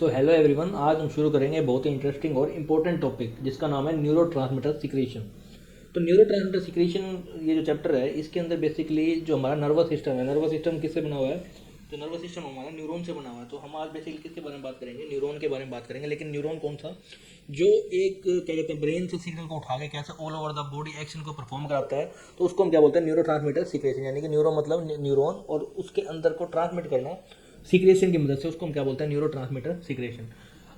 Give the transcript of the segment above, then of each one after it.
So hello everyone, आज हम शुरू करेंगे बहुत ही इंटरेस्टिंग और इम्पोर्टेंट टॉपिक जिसका नाम है न्यूरो ट्रांसमीटर सिक्रीशन। तो न्यूरो ट्रांसमीटर सिक्रीशन ये जो चैप्टर है इसके अंदर बेसिकली जो हमारा नर्वस सिस्टम है, नर्वस सिस्टम किससे बना हुआ है? तो नर्वस सिस्टम हमारा न्यूरॉन से बना हुआ है। तो हम आज बेसिकली किसके बारे में बात करेंगे? न्यूरॉन के बारे में बात करेंगे। लेकिन न्यूरॉन कौन सा? जो एक क्या कहते हैं ब्रेन से सिग्नल को उठा के कैसे all over the body action को परफॉर्म कराता है, तो उसको हम क्या बोलते हैं? Neuro transmitter secretion. यानी कि न्यूरो मतलब न्यूरॉन और उसके अंदर को ट्रांसमिट करना सीक्रेशन की मदद से, उसको हम क्या बोलते हैं? Neuro transmitter secretion.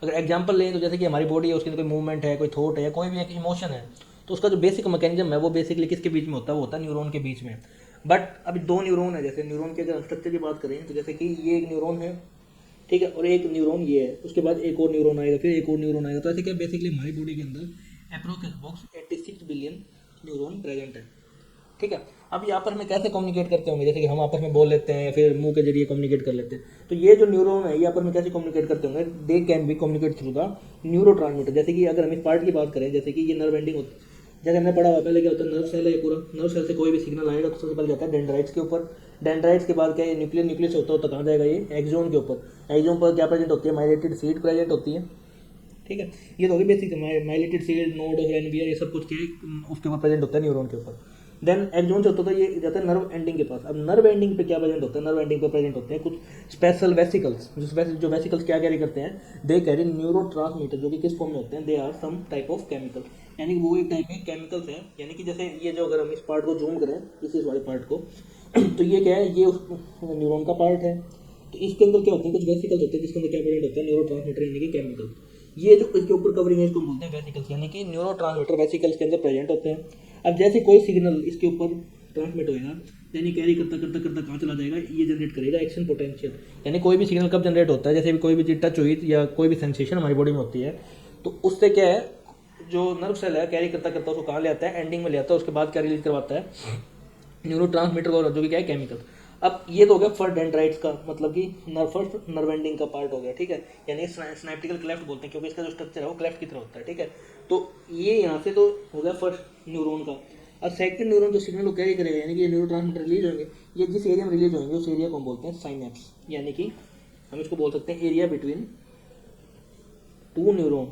अगर एग्जांपल लें तो जैसे कि हमारी बॉडी है, उसके अंदर कोई मूवमेंट है, कोई थॉट है, कोई भी एक इमोशन है, तो उसका जो बेसिक मैकेनिज्म है वो बेसिकली किसके बीच में होता है? वो होता है न्यूरॉन के बीच में। बट अभी दो न्यूरॉन है। जैसे न्यूरॉन के अगर स्ट्रक्चर की बात करें तो जैसे कि ये एक न्यूरॉन है, ठीक है, और एक न्यूरॉन ये है, उसके बाद एक और न्यूरॉन आएगा, फिर एक और न्यूरॉन आएगा। तो ऐसे क्या बेसिकली हमारी बॉडी के अंदर अप्रोक्स 86 बिलियन न्यूरॉन प्रेजेंट है, ठीक है। अब ये आपस में कैसे कम्युनिकेट करते होंगे? जैसे कि हम आपस में बोल लेते हैं या फिर मुंह के जरिए कम्युनिकेट कर लेते हैं। तो ये जो न्यूरॉन है ये आपस में कैसे कम्युनिकेट करते होंगे? They can be communicate through the neuro transmitter. जैसे कि अगर हम इस पार्ट की बात करें, जैसे कि ये नर्व एंडिंग होती है, जैसे हमने पढ़ा हुआ पहले क्या होता है? नर्व सेल है पूरा। नर्व सेल से कोई भी सिग्नल आएगा तो सबसे पहले जाता है डेंड्राइट्स के ऊपर। डेंड्राइट्स के बाद क्या, ये न्यूक्लियर न्यूक्लियस होता होता कहाँ जाएगा? ये एक्सोन के ऊपर। एक्सोन पर क्या प्रेजेंट होती है? माइलेटेड सीड प्रेजेंट होती है, ठीक है। ये तो होगी basic माइलेटेड seed, node of Ranvier, ये सब कुछ क्या है उसके ऊपर प्रेजेंट होता है, न्यूरॉन के ऊपर। देन एक्सोन से होता था ये जाता है नर्व एंडिंग के पास। अब नर्व एंडिंग पे क्या प्रेजेंट होता है? नर्व एंडिंग पे प्रेजेंट होते हैं कुछ स्पेशल वेसिकल्स। जो वेसिकल्स क्या कैरी करते हैं? दे कैरी न्यूरो ट्रांसमीटर, जो कि किस फॉर्म में होते हैं? They are some type of chemical. यानी कि वो एक टाइप के केमिकल्स हैं। यानी कि जैसे ये जो, अगर हम इस पार्ट को जूम करें, इस वाले पार्ट को, तो ये क्या है? ये उस न्यूरॉन का पार्ट है। तो इसके अंदर क्या होते हैं? कुछ वेसिकल्स होते हैं जिसके अंदर क्या प्रेजेंट होता है? न्यूरो ट्रांसमीटर यानी कि केमिकल। ये जो इसके ऊपर कवरिंग है इसको हम बोलते हैं वेसिकल्स, यानी कि न्यूरो ट्रांसमीटर वेसिकल्स के अंदर प्रेजेंट होते हैं। अब जैसे कोई सिग्नल इसके ऊपर ट्रांसमिट होएगा, यानी कैरी करता करता करता कहाँ चला जाएगा? ये जनरेट करेगा एक्शन पोटेंशियल। यानी कोई भी सिग्नल कब जनरेट होता है? जैसे भी कोई भी चीज टच हुई या कोई भी सेंसेशन हमारी बॉडी में होती है, तो उससे क्या है, जो नर्व सेल है कैरी करता करता उसको कहाँ ले आता है? एंडिंग में ले आता है। उसके बाद क्या रिलीज करवाता है? न्यूरो ट्रांसमीटर को, जो कि क्या है? केमिकल। अब ये तो हो गया फर्स्ट डेंड्राइट्स का, मतलब कि फर्स्ट नर्व एंडिंग का पार्ट हो गया, ठीक है। यानी स्नाइप्टिकल क्लेफ्ट बोलते हैं क्योंकि इसका जो स्ट्रक्चर है वो क्लेफ्ट की तरह होता है, ठीक है। तो ये यहाँ से तो हो गया फर्स्ट न्यूरॉन का। अब सेकंड न्यूरॉन जो सिग्नल को कैरी करेगा, यानी कि ये न्यूरो ट्रांसमीटर रिलीज होंगे, ये जिस एरिया में रिलीज होंगे उस एरिया को हम बोलते हैं साइनेप्स। यानी कि हम इसको बोल सकते हैं एरिया बिटवीन टू न्यूरॉन।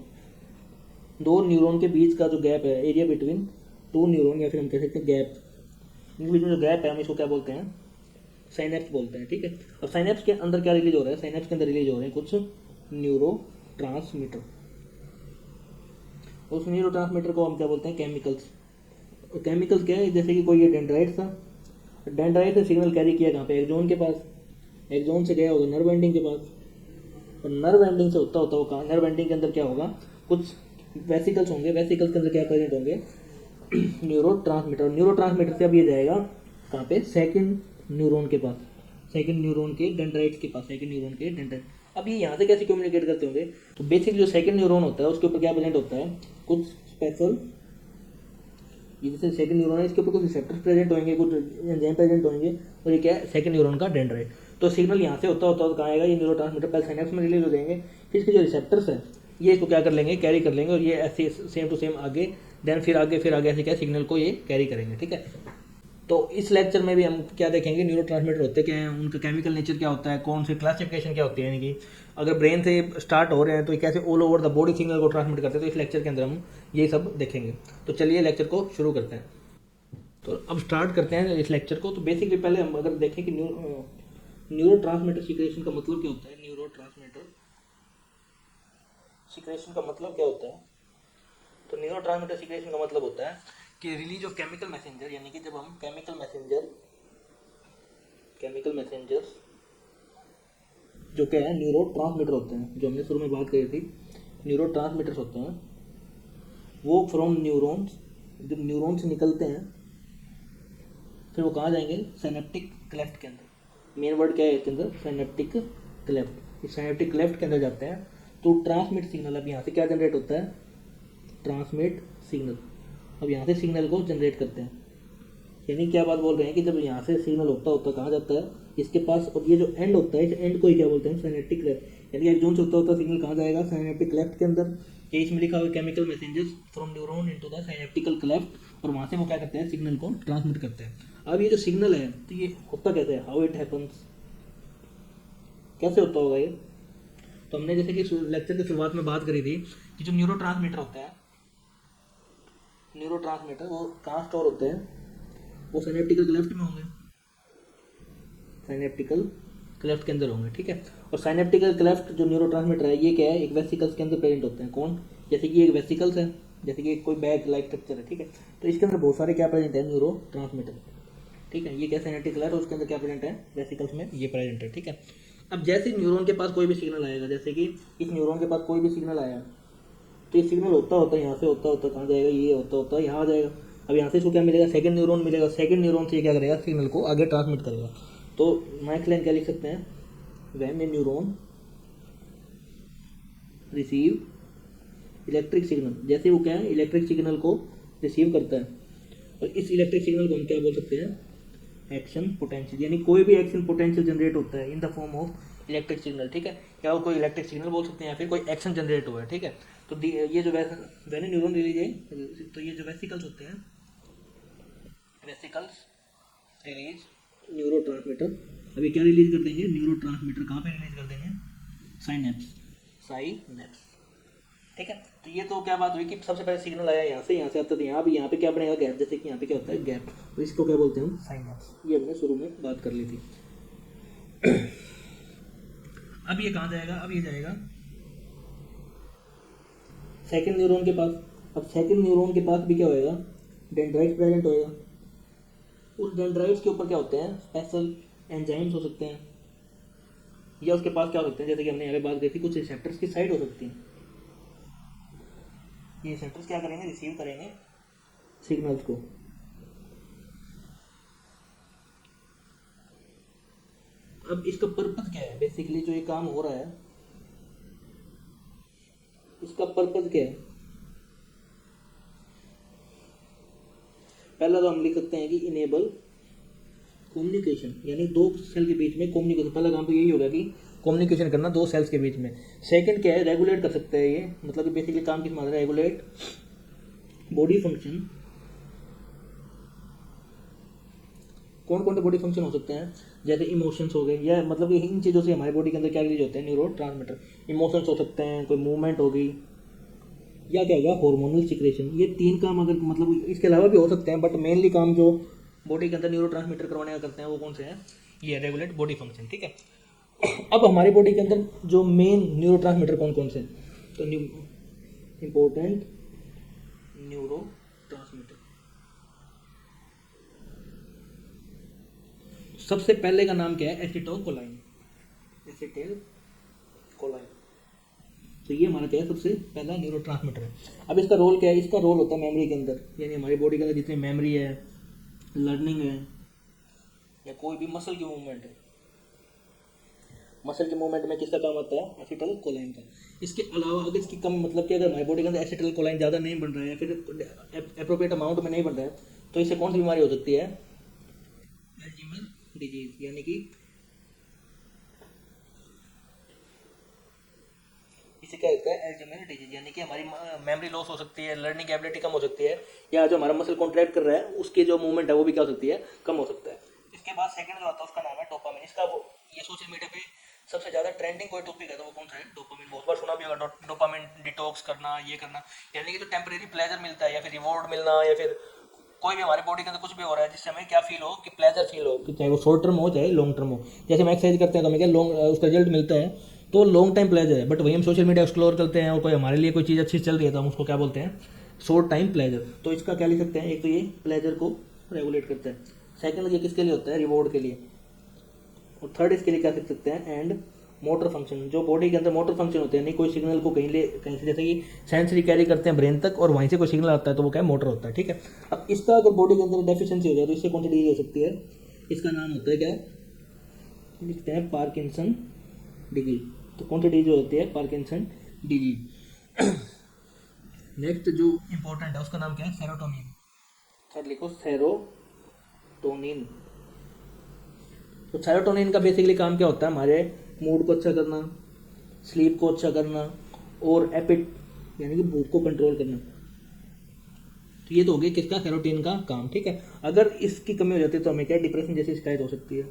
दो न्यूरॉन के बीच का जो गैप है, एरिया बिटवीन टू न्यूरॉन, या फिर हम कह सकते हैं गैप। इनके बीच में जो गैप है हम इसको क्या बोलते हैं? साइनेप्स बोलते हैं, ठीक है। अब साइनेप्स के अंदर क्या रिलीज हो रहा है? साइनेप्स के अंदर रिलीज हो रहे हैं कुछ न्यूरो ट्रांसमीटर। उस न्यूरो ट्रांसमीटर को हम क्या बोलते हैं? केमिकल्स। और केमिकल्स क्या है? जैसे कि कोई ये डेंड्राइट था, डेंड्राइट से सिग्नल कैरी किया कहाँ पे? एक्सोन के पास। एक्सोन से गया होगा नर्व एंडिंग के पास, और नर्व एंडिंग से होता होता वो कहाँ? नर्व एंडिंग के अंदर क्या होगा? कुछ वेसिकल्स होंगे। वेसिकल्स के अंदर क्या प्रेजेंट होंगे? Neuro transmitter. न्यूरो ट्रांसमीटर से अब ये जाएगा कहाँ पे? सेकंड न्यूरॉन के पास, सेकंड न्यूरॉन के डेंड्राइट्स के पास, सेकंड न्यूरॉन के डेंड्राइट। अब ये यहाँ से कैसे कम्युनिकेट करते होंगे? तो बेसिक जो सेकंड न्यूरॉन होता है उसके ऊपर क्या प्रेजेंट होता है? कुछ स्पेशल, ये जैसे सेकंड न्यूरॉन है इसके ऊपर कुछ रिसेप्टर्स प्रेजेंट होंगे, कुछ एंजाइम प्रेजेंट होंगे, और ये क्या है? सेकंड न्यूरॉन का डेंड्राइट। तो सिग्नल यहाँ से होता होता कहाँ आएगा? ये न्यूरो ट्रांसमीटर पहले साइनेप्स में रिलीज हो जाएंगे, फिर इसके जो रिसेप्टर्स हैं ये इसको क्या कर लेंगे? कैरी कर लेंगे, और ये ऐसे सेम टू सेम आगे, देन फिर आगे ऐसे क्या सिग्नल को ये कैरी करेंगे, ठीक है। तो इस लेक्चर में भी हम क्या देखेंगे? न्यूरो ट्रांसमीटर होते क्या हैं, उनका केमिकल नेचर क्या होता है, कौन सी क्लासिफिकेशन क्या होती है, यानी कि अगर ब्रेन से स्टार्ट हो रहे हैं तो ये कैसे all over the body signal को ट्रांसमिट करते हैं। तो इस लेक्चर के अंदर हम ये सब देखेंगे। तो चलिए लेक्चर को शुरू करते हैं। तो अब स्टार्ट करते हैं इस लेक्चर को। तो बेसिकली पहले हम अगर देखें कि न्यूरो ट्रांसमीटर सिक्रेशन का मतलब क्या होता है? न्यूरो ट्रांसमीटर सिक्रेशन का मतलब क्या होता है? तो न्यूरो ट्रांसमीटर सिक्रेशन का मतलब होता है कि रिलीज ऑफ केमिकल मैसेंजर, यानी कि जब हम केमिकल मैसेंजर्स जो क्या है? न्यूरो ट्रांसमीटर होते हैं, जो हमने शुरू में बात करी थी, न्यूरो ट्रांसमीटर्स होते हैं, वो फ्रॉम न्यूरॉन्स, जब न्यूरॉन से निकलते हैं फिर वो कहाँ जाएंगे? साइनेप्टिक क्लेफ्ट के अंदर। मेन वर्ड क्या है इसके अंदर? Synaptic cleft. इस साइनेप्टिक क्लेफ्ट के अंदर जाते हैं तो ट्रांसमिट सिग्नल, अब यहाँ से क्या जनरेट होता है? Transmit signal. अब यहाँ से सिग्नल को जनरेट करते हैं। यानी क्या बात बोल रहे हैं कि जब यहाँ से सिग्नल होता होता कहाँ जाता है? इसके पास, और ये जो एंड होता है इस एंड को ही क्या बोलते हैं? Synaptic cleft. यानी एक्सोन से होता होता सिग्नल कहाँ जाएगा? साइनेप्टिक क्लेफ्ट के अंदर। ये इसमें लिखा हुआ chemical messengers from neuron into the synaptical cleft, और वहाँ से वो क्या करते हैं? सिग्नल को ट्रांसमिट करते हैं। अब ये जो सिग्नल है तो ये होता कैसे है? हाउ इट हैपन्स, कैसे होता होगा ये? तो हमने जैसे कि लेक्चर की शुरुआत में बात करी थी कि जो न्यूरो ट्रांसमीटर होता है, न्यूरो ट्रांसमीटर वो कहाँ स्टोर होते हैं, वो साइनेप्टिकल क्लेफ्ट में होंगे, साइनेप्टिकल क्लेफ्ट के अंदर होंगे, ठीक है। और साइनेप्टिकल क्लेफ्ट जो न्यूरो ट्रांसमीटर है ये क्या है, एक वेसिकल्स के अंदर प्रेजेंट होते हैं। कौन, जैसे कि एक वेसिकल्स है, जैसे कि कोई बैग लाइक स्ट्रक्चर है, ठीक है। तो इसके अंदर बहुत सारे क्या प्रेजेंट है, न्यूरो ट्रांसमीटर, ठीक है। ये क्या साइनेप्टिक क्लेफ्ट, उसके अंदर क्या प्रेजेंट है, वेसिकल्स में ये प्रेजेंट है, ठीक है। अब जैसे न्यूरॉन के पास कोई भी सिग्नल आएगा, जैसे कि इस न्यूरॉन के पास कोई भी सिग्नल आया, तो ये सिग्नल होता होता है यहाँ से होता होता कहाँ जाएगा, ये होता होता यहाँ आ जाएगा। अब यहाँ से इसको क्या मिलेगा, सेकंड न्यूरॉन मिलेगा, सेकंड न्यूरॉन से ये क्या करेगा, सिग्नल को आगे ट्रांसमिट करेगा। तो नेक्स्ट लाइन क्या लिख सकते हैं, when A neuron receive electric signal, जैसे वो क्या है, इलेक्ट्रिक सिग्नल को रिसीव करता है, और इस इलेक्ट्रिक सिग्नल को हम क्या बोल सकते हैं, एक्शन पोटेंशियल, यानी कोई भी एक्शन पोटेंशियल जनरेट होता है in the form of electric signal, ठीक है। या वो कोई इलेक्ट्रिक सिग्नल बोल सकते हैं या फिर कोई एक्शन जनरेट हुआ है, ठीक है। तो ये जो व्हेन न्यूरॉन रिलीज है, तो ये जो वेसिकल्स होते हैं, वेसिकल्स रिलीज न्यूरो ट्रांसमीटर। अभी क्या रिलीज कर देंगे, न्यूरो ट्रांसमीटर कहाँ पे रिलीज कर देंगे, साइनेप्स, साइनेप्स, ठीक है। तो ये तो क्या बात हुई कि सबसे पहले सिग्नल आया यहाँ से आता था यहाँ भी, यहाँ पे क्या बनेगा, गैप, जैसे कि यहाँ पे क्या होता है, गैप, तो इसको क्या बोलते हैं हम, साइनेप्स। ये हमने शुरू में बात कर ली थी। अब ये कहाँ जाएगा, अब ये जाएगा सेकंड न्यूरॉन के पास। अब सेकंड न्यूरॉन के पास भी क्या होएगा, डेंड्राइट प्रेजेंट होएगा। उस डेंड्राइट्स के ऊपर क्या होते हैं, स्पेशल एंजाइम्स हो सकते हैं, या उसके पास क्या हो सकते हैं, जैसे कि हमने यहाँ पे बात की थी, कुछ रिसेप्टर्स की साइड हो सकती हैं। ये रिसेप्टर्स क्या करेंगे, रिसीव करेंगे सिग्नल्स को। अब इसका पर्पस क्या है, बेसिकली जो ये काम हो रहा है इसका पर्पस क्या है। पहला तो हम लिख सकते हैं कि इनेबल कम्युनिकेशन, यानी दो सेल के बीच में कम्युनिकेशन। पहला काम तो यही होगा कि कम्युनिकेशन करना दो सेल्स के बीच में। सेकंड क्या है, रेगुलेट कर सकता है ये, मतलब कि बेसिकली काम किस मात्रा, रेगुलेट बॉडी फंक्शन। कौन कौन से बॉडी फंक्शन हो सकते हैं, जैसे इमोशंस हो गए, या मतलब कि इन चीज़ों से हमारे बॉडी के अंदर क्या रिलीज होते हैं, न्यूरो ट्रांसमीटर। इमोशंस हो सकते हैं, कोई मूवमेंट होगी, या क्या होगा, हार्मोनल सिक्रेशन। ये तीन काम अगर मतलब इसके अलावा भी हो सकते हैं, बट मेनली काम जो बॉडी के अंदर न्यूरो ट्रांसमीटर करवाने का करते हैं वो कौन से हैं, ये रेगुलेट बॉडी फंक्शन, ठीक है। अब हमारी बॉडी के अंदर जो मेन न्यूरो ट्रांसमीटर कौन कौन से हैं, तो इम्पोर्टेंट न्यूरो ट्रांसमीटर। सबसे पहले का नाम क्या है, एसिटाइलकोलाइन, एसिटाइलकोलाइन। तो ये हमारा क्या है, सबसे पहला न्यूरो ट्रांसमीटर है। अब इसका रोल क्या है, इसका रोल होता है मेमोरी के अंदर, यानी हमारी बॉडी के अंदर जितनी मेमोरी है, लर्निंग है, या कोई भी मसल की मूवमेंट है, मसल के मूवमेंट में किसका काम आता है, एसिटाइलकोलाइन का। इसके अलावा अगर इसकी कम मतलब कि अगर हमारी बॉडी के अंदर एसिटाइलकोलाइन ज़्यादा नहीं बन रहा है, फिर एप्रोप्रिएट अमाउंट में नहीं बन रहा है, तो इससे कौन सी बीमारी हो सकती है, अल्जाइमर डिजीज, यानी कि इसे क्या कहता है, अल्जाइमर डिजीज, यानी कि हमारी मेमोरी लॉस हो सकती है, लर्निंग एबिलिटी कम हो सकती है, या जो हमारा मसल कॉन्ट्रैक्ट कर रहा है उसकी जो मूवमेंट है वो भी क्या हो सकती है, कम हो सकता है। इसके बाद सेकंड जो आता है उसका नाम है डोपामिन। इसका वो ये सोशल मीडिया पे सबसे ज़्यादा ट्रेंडिंग कोई टॉपिक है तो वो कौन सा है, डोपामिन। बहुत बार सुना भी होगा, डोपामिन डिटॉक्स करना, ये करना, यानी कि जो टेम्परेरी प्लेजर मिलता है या फिर रिवॉर्ड मिलना, या फिर कोई भी हमारे बॉडी के अंदर कुछ भी हो रहा है जिससे हमें क्या फील हो, कि प्लेजर फील हो, कि चाहे वो शॉर्ट टर्म हो चाहे लॉन्ग टर्म हो। जैसे हम एक्सरसाइज करते हैं तो हमें क्या लॉन्ग उसका रिजल्ट मिलता है, तो लॉन्ग टाइम प्लेजर है। बट वही हम सोशल मीडिया एक्सप्लोर करते हैं और कोई हमारे लिए कोई चीज़ अच्छी चल रही है तो हम उसको क्या बोलते हैं, शॉर्ट टाइम प्लेजर। तो इसका क्या लिख सकते हैं, एक तो ये प्लेजर को रेगुलेट करता है, सेकंड ये किसके लिए होता है, रिवॉर्ड के लिए, और थर्ड इसके लिए क्या लिख सकते हैं, एंड मोटर फंक्शन। जो बॉडी के अंदर मोटर फंक्शन होते हैं, नहीं कोई सिग्नल को कहीं से जैसे कि सेंसरी कैरी करते हैं ब्रेन तक और वहीं से कोई सिग्नल आता है तो वो क्या है, मोटर होता है, ठीक है। अब इसका अगर बॉडी के अंदर डेफिशिएंसी हो जाए तो इससे कौन सी डिजीज हो सकती है, इसका नाम होता है क्या, लिखते हैं पार्किंसन डिजीज। तो कौन सी डिजीज होती है, पार्किंसन डिजीज। नेक्स्ट जो इंपॉर्टेंट है उसका नाम क्या है, सेरोटोनिन। थर्ड लिखो सेरोटोनिन। तो सेरोटोनिन का बेसिकली काम क्या होता है, हमारे मूड को अच्छा करना, स्लीप को अच्छा करना, और एपिट यानी कि भूख को कंट्रोल करना। तो ये तो हो गया किसका, सेरोटोनिन का काम, ठीक है। अगर इसकी कमी हो जाती है तो हमें क्या है, डिप्रेशन जैसी शिकायत हो सकती है।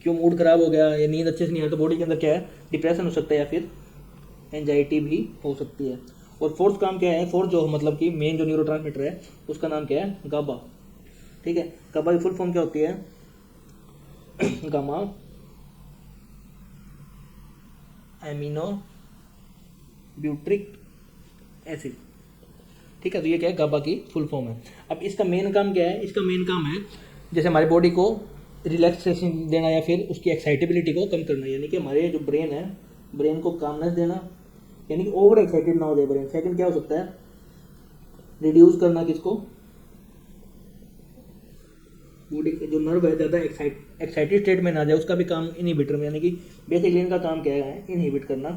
क्यों, मूड खराब हो गया या नींद अच्छे से नहीं आ रही तो बॉडी के अंदर क्या है, डिप्रेशन हो सकता है, या फिर एंजाइटी भी हो सकती है। और फोर्थ काम क्या है, फोर्थ जो मतलब कि मेन जो न्यूरोट्रांसमीटर है उसका नाम क्या है, गाबा। ठीक है, गाबा की फुल फॉर्म क्या होती है, गामा एमिनो ब्यूट्रिक एसिड। ठीक है, तो ये क्या है, गाबा की फुल फॉर्म है। अब इसका मेन काम क्या है, इसका मेन काम है जैसे हमारे बॉडी को रिलैक्सेशन देना या फिर उसकी एक्साइटेबिलिटी को कम करना, यानी कि हमारे जो ब्रेन है, ब्रेन को कामनेस देना, यानी कि ओवर एक्साइटेड ना हो जाए ब्रेन। सेकंड क्या हो सकता है, रिड्यूस करना किसको, बॉडी के जो नर्व है ज़्यादा एक्साइटेड स्टेट में ना जाए, उसका भी काम इनहिबिटर में, यानी कि बेसिकली इनका काम क्या है, इनहिबिट करना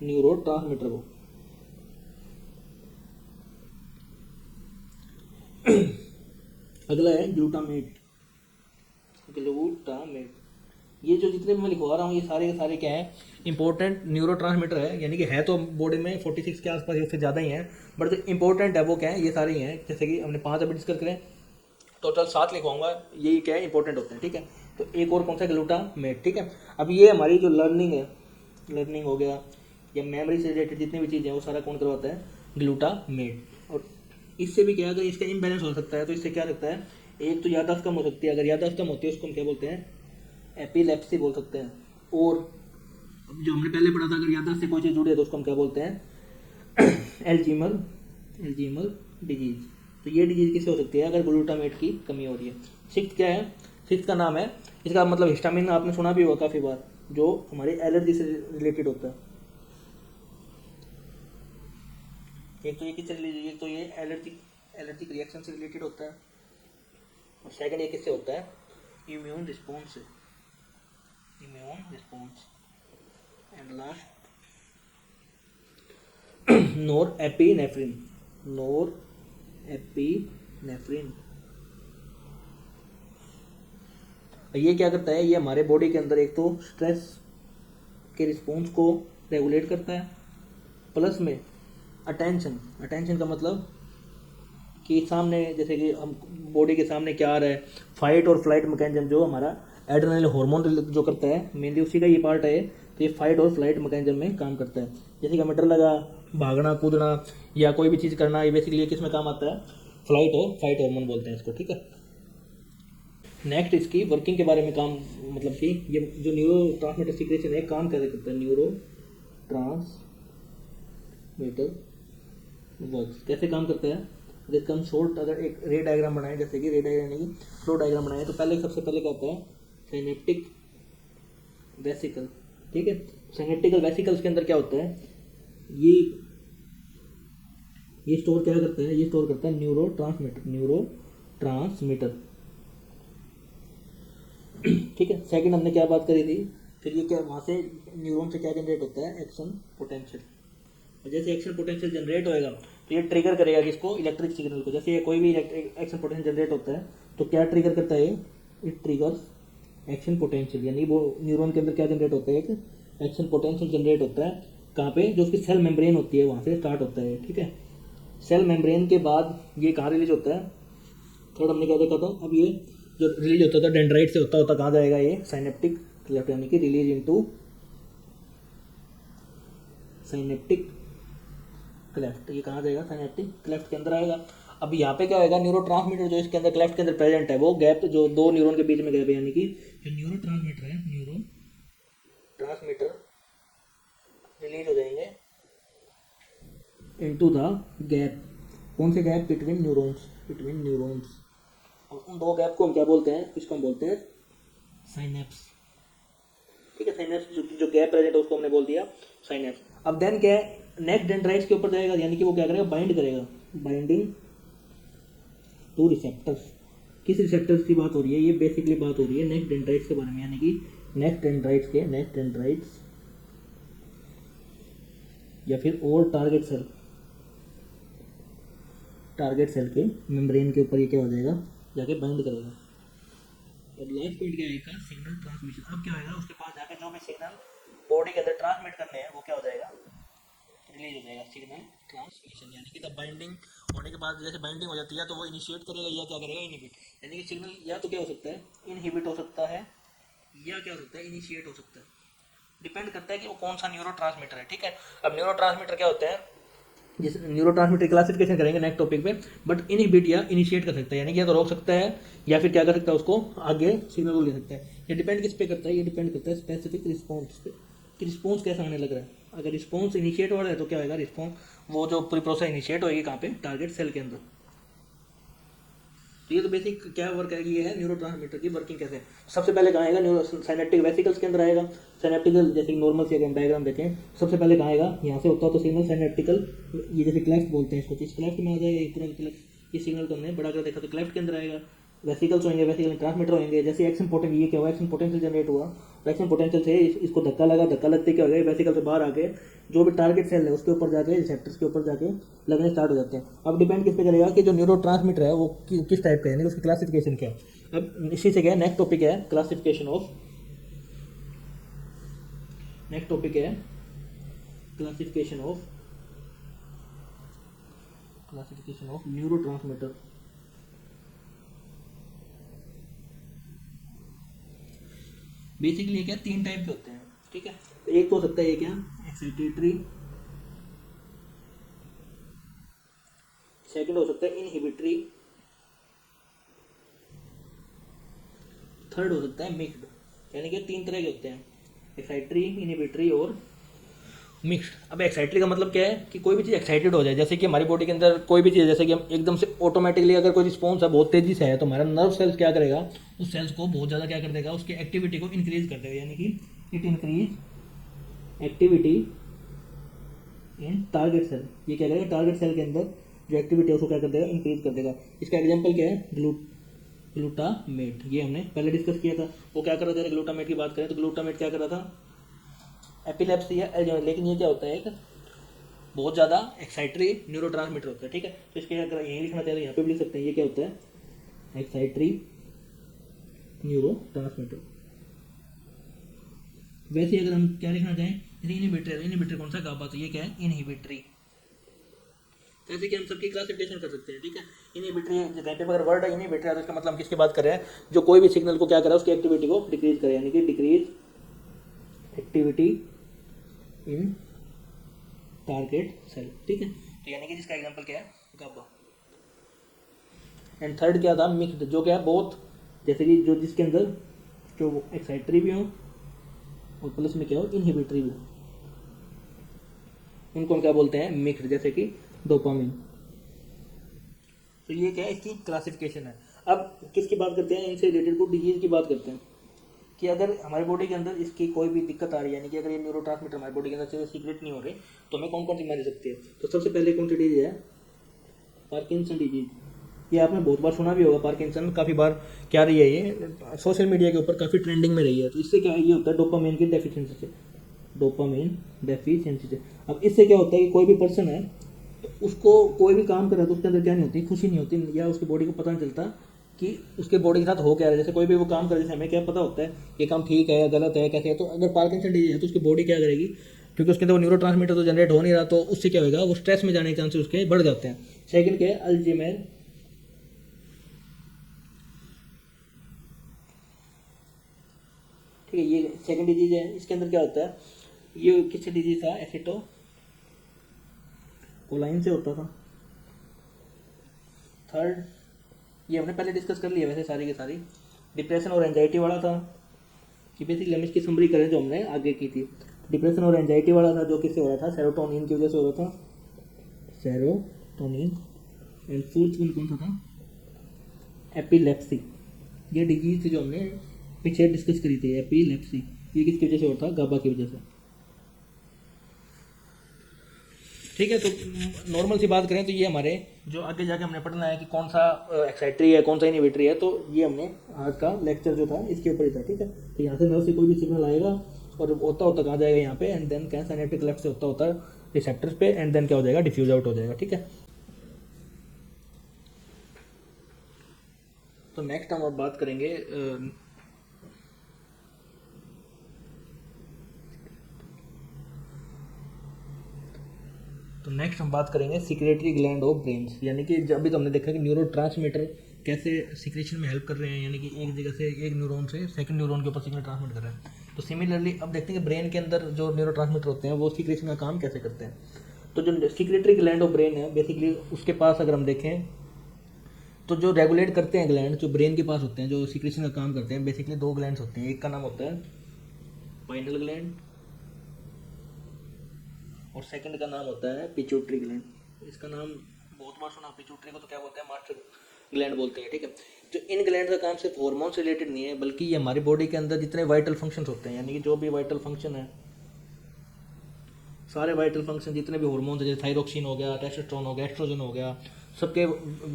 न्यूरो ट्रांसमीटर को। अगला है ग्लूटामेट। ग्लूटामेट, ये जो जितने भी मैं लिखवा रहा हूँ ये सारे के सारे क्या है, इंपॉर्टेंट न्यूरोट्रांसमीटर है, यानी कि है तो बॉडी में 46 के आसपास, इससे ज़्यादा ही है, बट जो इंपॉर्टेंट है वो क्या है, ये सारे ही हैं। जैसे कि हमने 5 अभी डिस्कस करें, टोटल 7 लिखवाऊंगा, यही क्या है, इंपॉर्टेंट होते हैं। ठीक है, तो एक और कौन सा, ग्लूटामेट। ठीक है, अब ये हमारी जो लर्निंग है, लर्निंग हो गया या मेमोरी से रिलेटेड जितनी भी चीज़ें हैं वो सारा कौन करवाता है, ग्लूटामेट। और इससे भी क्या है, अगर इसका इम्बैलेंस हो सकता है तो इससे क्या लगता है, एक तो याददाश्त कम हो सकती है, अगर याददाश्त कम होती है उसको हम क्या बोलते हैं, एपिलेप्सी बोल सकते हैं। और अब जो हमने पहले पढ़ा था, अगर याददाश्त से कोई चीज़ जुड़ी है तो उसको हम क्या बोलते हैं, एल्जीमर, एल्जीमर डिजीज। तो ये डिजीज किससे हो सकती है, अगर ग्लूटामेट की कमी हो रही है। सिक्स क्या है, सिक्स का नाम है, इसका मतलब हिस्टामिन आपने सुना भी होगा काफ़ी बार, जो हमारे एलर्जी से रिलेटेड होता है। एक तो ये किससे रिलेटेड, एक तो ये एलर्जिक रिएक्शन से रिलेटेड होता है, और सेकंड ये किससे होता है, इम्यून रिस्पॉन्स से, immune response. And last NOR epinephrine, NOR epinephrine. ये क्या करता है, ये हमारे बॉडी के अंदर एक तो स्ट्रेस के रिस्पॉन्स को रेगुलेट करता है, प्लस में अटेंशन, अटेंशन का मतलब कि सामने जैसे कि हम बॉडी के सामने क्या आ रहा है, फाइट और फ्लाइट मैकेनिज्म, जो हमारा एड्रेनल हार्मोन जो करता है मेनली उसी का ये पार्ट है, तो ये फाइट और फ्लाइट मैकेनिज्म में काम करता है। जैसे कि हमें डर लगा, भागना कूदना या कोई भी चीज़ करना, ये बेसिकली किस में काम आता है, फ्लाइट और फाइट हार्मोन बोलते हैं इसको। ठीक है, नेक्स्ट इसकी वर्किंग के बारे में काम, मतलब कि ये जो न्यूरो ट्रांसमीटर सीक्रेशन है काम कैसे करता है, न्यूरो ट्रांसमीटर वर्क्स कैसे काम करता है। जिसका हम शॉर्ट अगर एक रे डायग्राम बनाए, जैसे कि रे डायग्राम नहीं फ्लो डायग्राम बनाए, तो पहले सबसे पहले क्या होता है, साइनेप्टिक वेसिकल। ठीक है, साइनेप्टिकल वेसिकल्स के अंदर क्या होता है, ये स्टोर क्या करता है, ये स्टोर करता है न्यूरो ट्रांसमीटर, न्यूरो ट्रांसमीटर। ठीक है, सेकंड हमने क्या बात करी थी, फिर ये क्या वहाँ से न्यूरॉन से क्या जनरेट होता है, एक्शन पोटेंशियल। और जैसे एक्शन पोटेंशियल जनरेट होएगा तो ये ट्रिगर करेगा किसको, इलेक्ट्रिक सिग्नल को। जैसे ये कोई भी एक्शन पोटेंशियल जनरेट होता है तो क्या ट्रिगर करता है, इट ट्रिगर्स एक्शन पोटेंशियल, यानी वो न्यूरॉन के अंदर क्या जनरेट होता है, एक एक्शन पोटेंशियल जनरेट होता है। कहाँ पे, जो उसकी सेल मेम्ब्रेन होती है वहाँ से स्टार्ट होता है। ठीक है, सेल मेम्ब्रेन के बाद ये कहाँ रिलीज होता है, थर्ड हमने क्या देखा था, अब ये जो रिलीज होता था डेंड्राइट से होता होता कहाँ जाएगा, ये साइनेप्टिक क्लेफ्ट, यानी कि रिलीज इनटू साइनेप्टिक क्लेफ्ट। ये कहाँ जाएगा, साइनेप्टिक क्लेफ्ट के अंदर आएगा। अब यहाँ पे क्या होगा, न्यूरो ट्रांसमीटर जो इसके अंदर क्लेफ्ट के अंदर प्रेजेंट है, वो गैप जो दो न्यूरॉन के बीच में गैप है, यानी कि जो न्यूरो ट्रांसमीटर है, न्यूरो ट्रांसमीटर रिलीज हो जाएंगे इनटू द गैप। कौन से gap, between neurons, between neurons. और उन दो गैप को हम क्या बोलते हैं, इसको हम बोलते हैं साइनेप्स। ठीक है, साइनेप्स जो गैप प्रेजेंट है उसको हमने बोल दिया साइनेप्स। अब देन क्या है, नेक्स्ट डेंड्राइट्स के ऊपर जाएगा, यानी कि वो क्या करेगा, बाइंड करेगा, बाइंडिंग टू रिसेप्टर्स। किस रिसेप्टर्स की बात हो रही है, ये बेसिकली बात हो रही है नेक्स्ट डेंड्राइट्स के बारे में, यानी कि नेक्स्ट डेंड्राइट्स या फिर और टारगेट सेल के मेम्ब्रेन के ऊपर ये क्या हो जाएगा, जाके बाइंड करेगा। और लास्ट पॉइंट क्या आएगा, सिग्नल ट्रांसमिशन। अब क्या होगा, उसके पास जाके जो भी सिग्नल बॉडी के अंदर ट्रांसमिट करने हैं वो क्या हो जाएगा, रिलीज हो जाएगा, सिग्नल ट्रांसमिशन। यानी कि तब बाइंडिंग होने के बाद जैसे बाइंडिंग हो जाती है तो वो इनिशिएट करेगा या क्या करेगा, इनहिबिट। यानी कि सिग्नल या तो क्या हो सकता है, इनहिबिट हो सकता है, या क्या हो सकता है, इनिशिएट हो सकता है। डिपेंड करता है कि वो कौन सा न्यूरो है, ठीक है। अब न्यूरो क्या होते हैं, जिस न्यूरो क्लासिफिकेशन करेंगे नेक्स्ट टॉपिक पे, बट इनहिबिट या इनिशिएट कर सकता है, यानी कि या तो रोक सकता है या फिर क्या कर सकता है, उसको आगे सिग्नल को ले सकता है। ये डिपेंड किस पे करता है, ये डिपेंड करता है स्पेसिफिक रिस्पॉन्स पे, कि रिस्पॉन्स कैसा आने लग रहा है। अगर रिस्पॉन्स इनिशिएट हो रहा है तो क्या होगा, रिस्पॉन्स वो जो पूरी प्रोसेस इनिशिएट होगी कहाँ पे, टारगेट सेल के अंदर। तो ये तो बेसिक क्या वर्क है, ये है न्यूरो की वर्किंग कैसे। सबसे पहले कहाँ आएगा, न्यूरो साइनेप्टिक वेसिकल्स के अंदर आएगा। साइनेप्टिकल जैसे नॉर्मल से अगर हम डायग्राम देखें, सबसे पहले कहाँ आएगा, यहाँ से होता है तो सिग्नल साइनेप्टिकल, ये जैसे क्लेफ्ट बोलते हैं इसको, इस क्लेफ्ट में आ जाएगा, एक पूरा क्लेफ्ट, ये सिग्नल को हमने बड़ा कर देखा तो क्लेफ्ट के अंदर आएगा। वेसिकल्स होंगे, वेसिकल ट्रांसमीटर होंगे, जैसे एक्शन पोटेंशियल, ये क्या हुआ, एक्शन पोटेंशियल जनरेट हुआ, एक्शन पोटेंशियल से इसको धक्का लगा, धक्का लगते क्या हो गया, वेसिकल से बाहर आके जो भी टारगेट सेल है उसके ऊपर जाके, रिसेप्टर्स के ऊपर जाके लगने स्टार्ट हो जाते हैं। अब डिपेंड किस पे करेगा कि जो न्यूरो है वो किस टाइप का है, उसकी क्लासिफिकेशन क्या है। अब इसी से क्या है, नेक्स्ट टॉपिक है क्लासिफिकेशन ऑफ, नेक्स्ट टॉपिक है क्लासिफिकेशन ऑफ न्यूरो। बेसिकली क्या, तीन टाइप के होते हैं, ठीक है। तो एक तो हो सकता है ये क्या, एक्साइटेटरी, सेकंड हो सकता है इनहिबिटरी, थर्ड हो सकता है मिक्स्ड, यानी कि तीन तरह के होते हैं, एक्साइटरी, इनहिबिटरी और मिक्स्ड। अब एक्साइटरी का मतलब क्या है कि कोई भी चीज़ एक्साइटेड हो जाए, जैसे कि हमारी बॉडी के अंदर कोई भी चीज़, जैसे कि हम एकदम से ऑटोमेटिकली अगर कोई रिस्पॉन्स है बहुत तेजी से है, तो हमारा नर्व सेल्स क्या करेगा, उस सेल्स को बहुत ज़्यादा क्या कर देगा, उसकी एक्टिविटी को इंक्रीज कर देगा, यानी कि it increase activity in target cell. ये क्या करेगा, टारगेट सेल के अंदर जो एक्टिविटी है उसको क्या कर देगा, इंक्रीज कर देगा। इसका एग्जाम्पल क्या है, ग्लूटामेट, ये हमने पहले डिस्कस किया था। वो क्या कर रहा था, ग्लूटामेट की बात करें तो ग्लूटामेट क्या कर रहा था, एपिलेप्सी या एल्जाइमर, लेकिन ये क्या होता है, एक बहुत ज़्यादा एक्साइटरी न्यूरो होता है, ठीक है। तो इसके अगर यहीं लिखना चाहिए, यहाँ पे भी लिख सकते हैं, ये क्या होता है, एक्साइटरी न्यूरो। वैसे अगर हम क्या लिखना चाहें, इनहिबिटर कौन सा गाबा, तो ये क्या है, इनहिबिटरी। जैसे कि हम सबकी क्लासिफिकेशन कर सकते हैं, ठीक है। इनहिबिटरी कहीं पे अगर वर्ड है इनहिबिटर है तो इसका मतलब हम किसकी बात कर रहे हैं, जो कोई भी सिग्नल को क्या करे, उसकी एक्टिविटी को डिक्रीज करे, यानी कि decrease activity in target cell, ठीक है। तो यानी कि जिसका एग्जांपल क्या है, गाबा। एंड थर्ड क्या था, मिक्स्ड, जो क्या है बहुत, जैसे कि जो जिसके अंदर जो एक्साइटरी भी हो और प्लस में क्या हो, इनहिबिटरी भी हो, उनको क्या बोलते हैं, मिक्स्ड, जैसे कि डोपामिन। तो ये क्या है, इसकी क्लासिफिकेशन है। अब किसकी बात करते हैं, इनसे रिलेटेड कुछ डिजीज की बात करते हैं, कि अगर हमारी बॉडी के अंदर इसकी कोई भी दिक्कत आ रही है, यानी कि अगर ये न्यूरो हमारी बॉडी के अंदर सीक्रेट नहीं हो रहे, तो हमें कौन कौन सी बीमारी सकती है। तो सबसे पहले कौन सी डिजीज है, पार्किंसन डिजीज। ये आपने बहुत बार सुना भी होगा, पार्किंसन काफ़ी बार क्या रही है, ये सोशल मीडिया के ऊपर काफ़ी ट्रेंडिंग में रही है। तो इससे क्या ये होता है, डोपामिन की डेफिशिएंसी से, डोपामिन डेफिशिएंसी से। अब इससे क्या होता है कि कोई भी पर्सन है तो उसको कोई भी काम कर रहा है तो उसके अंदर क्या नहीं होती, खुशी नहीं होती, या उसकी बॉडी को पता नहीं चलता कि उसके बॉडी के साथ हो क्या रहा है। जैसे कोई भी वो काम करे, जैसे हमें क्या पता होता है ये काम ठीक है या गलत है कैसे है। तो अगर पार्किंसन डिजीज है तो उसकी बॉडी क्या करेगी, क्योंकि उसके अंदर वो न्यूरो तो जनरेट हो नहीं रहा, तो उससे क्या होगा, वो स्ट्रेस में जाने के चांसेस उसके बढ़ जाते हैं। सेकंड क्या है, अल्जीमेर, ठीक है, ये सेकंड डिजीज है। इसके अंदर क्या होता है, ये किससे डिजीज था, एसिटो कोलाइन से होता था। थर्ड, ये हमने पहले डिस्कस कर लिया वैसे सारी की सारी, डिप्रेशन और एंजाइटी वाला था, कि बेसिकली हम इसकी समरी करें जो हमने आगे की थी। डिप्रेशन और एंजाइटी वाला था, जो किससे हो रहा था, सेरोटोनिन की वजह से हो रहा था, सेरोटोनिन। एंड फोर्थ वन कौन सा था, एपिलेप्सी। ये डिजीज थी जो हमने पीछे डिस्कस करी थी, एपिलेप्सी। ये किसकी वजह से हो रहा था, गाबा की वजह से, ठीक है। तो नॉर्मल सी बात करें तो ये हमारे जो आगे जाके हमने पढ़ना है कि कौन सा एक्साइटरी है, कौन सा इनहिबिटरी है, तो ये हमने आज का लेक्चर जो था इसके ऊपर ही था, ठीक है। तो यहाँ से नर्व से कोई भी सिग्नल आएगा और होता होता कहाँ जाएगा, यहाँ पे, एंड देन क्या साइनेप्टिक लेफ्ट से होता होता रिसेप्टर्स पे, एंड देन क्या हो जाएगा, डिफ्यूज आउट हो जाएगा, ठीक है। तो नेक्स्ट हम अब बात करेंगे हम बात करेंगे सिक्रेटरी ग्लैंड ऑफ ब्रेन्स, यानी कि जब भी तो हमने देखा कि न्यूरो कैसे सिक्रेशन में हेल्प कर रहे हैं, यानी कि एक जगह से एक न्यूरॉन से सेकंड न्यूरॉन के ऊपर सिग्नल ट्रांसमिट कर रहे हैं। तो सिमिलरली अब देखते हैं कि ब्रेन के अंदर जो न्यूरोट्रांसमीटर होते हैं वो सीक्रेशन का काम कैसे करते हैं। तो जो सीक्रेटरी ग्लैंड ऑफ ब्रेन है बेसिकली उसके पास अगर हम देखें तो जो रेगुलेट करते हैं ग्लैंड जो ब्रेन के पास होते हैं जो सीक्रेशन का काम करते हैं बेसिकली दो ग्लैंड्स होते हैं। एक का नाम होता है पाइनल ग्लैंड और सेकंड का नाम होता है पिट्यूटरी ग्लैंड। इसका नाम बहुत बार सुना, पिट्यूटरी को तो क्या बोलते हैं, मास्टर ग्लैंड बोलते हैं, ठीक है। जो इन ग्लैंड का काम सिर्फ हार्मोन से रिलेटेड नहीं है बल्कि ये हमारी बॉडी के अंदर जितने वाइटल फंक्शंस होते हैं, यानी कि जो भी वाइटल फंक्शन है, सारे वाइटल फंक्शन जितने भी हार्मोन्स है, जैसे थायरोक्सिन हो गया, टेस्टोस्टेरोन हो गया, एस्ट्रोजन हो गया, सबके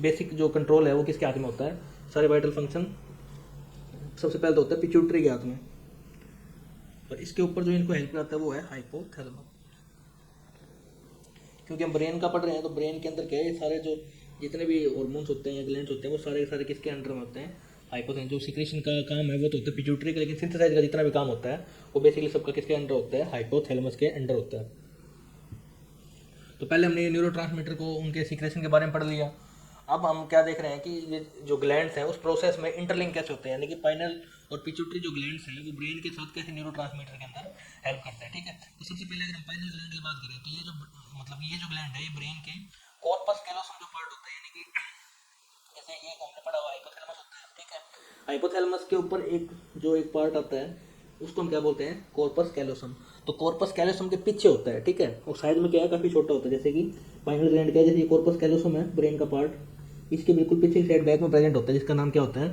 बेसिक जो कंट्रोल है वो किसके हाथ में होता है, सारे वाइटल फंक्शन सबसे पहले तो होता है पिट्यूटरी के हाथ में। और इसके ऊपर जो इनको हेल्प करता है वो है हाइपोथैलेमस। क्योंकि हम ब्रेन का पढ़ रहे हैं तो ब्रेन के अंदर क्या है, सारे जो जितने भी हार्मोन्स होते हैं या ग्लैंड्स होते हैं वो सारे के सारे किसके अंडर में होते हैं, हाइपोथैलेमस। जो सीक्रेशन का काम है वो तो होता है पिट्यूटरी का, लेकिन सिंथेसाइज का जितना भी काम होता है वो बेसिकली सबका किसके अंडर होता है, हाइपोथैलेमस के अंडर होता है। तो पहले हमने न्यूरोट्रांसमीटर को उनके सीक्रेशन के बारे में पढ़ लिया। अब हम क्या देख रहे हैं कि ये जो ग्लैंड्स हैं उस प्रोसेस में इंटरलिंक कैसे होते हैं, यानी कि पाइनल और पिट्यूटरी जो ग्लैंड्स हैं वो ब्रेन के साथ कैसे न्यूरोट्रांसमीटर के अंदर हेल्प करते हैं, ठीक है। तो सबसे पहले अगर हम पाइनल ग्लैंड की बात करें तो ये जो मतलब ये जो ग्लैंड है ये ब्रेन के कॉर्पस कैलोसम जो पार्ट होता है, यानी कि जैसे ये हमने पढ़ा हुआ हाइपोथैलेमस होता है, ठीक है। हाइपोथैलेमस के ऊपर एक पार्ट आता है उसको हम क्या बोलते हैं, कॉर्पस कैलोसम। तो कॉर्पस कैलोसम के पीछे होता है, ठीक है, और साइज में क्या है, काफ़ी छोटा होता है। जैसे कि पाइनल ग्लैंड का है, जैसे ये कॉर्पस कैलोसम है ब्रेन का पार्ट, इसके बिल्कुल पीछे की साइड बैक में प्रेजेंट होता है जिसका नाम क्या होता है,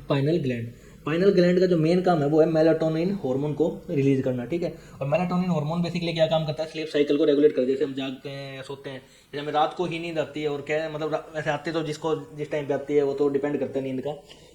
पाइनल ग्लैंड। पाइनल ग्लैंड का जो मेन काम है वो है मेलाटोनिन हार्मोन को रिलीज करना, ठीक है। और मेलाटोनिन हार्मोन बेसिकली क्या काम करता है, स्लीप साइकिल को रेगुलेट कर, जैसे हम जागते हैं या सोते हैं, जैसे हमें रात को ही नींद आती है, और क्या है मतलब वैसे आती है तो जिसको जिस टाइम पे आती है वो तो डिपेंड करता है नींद का,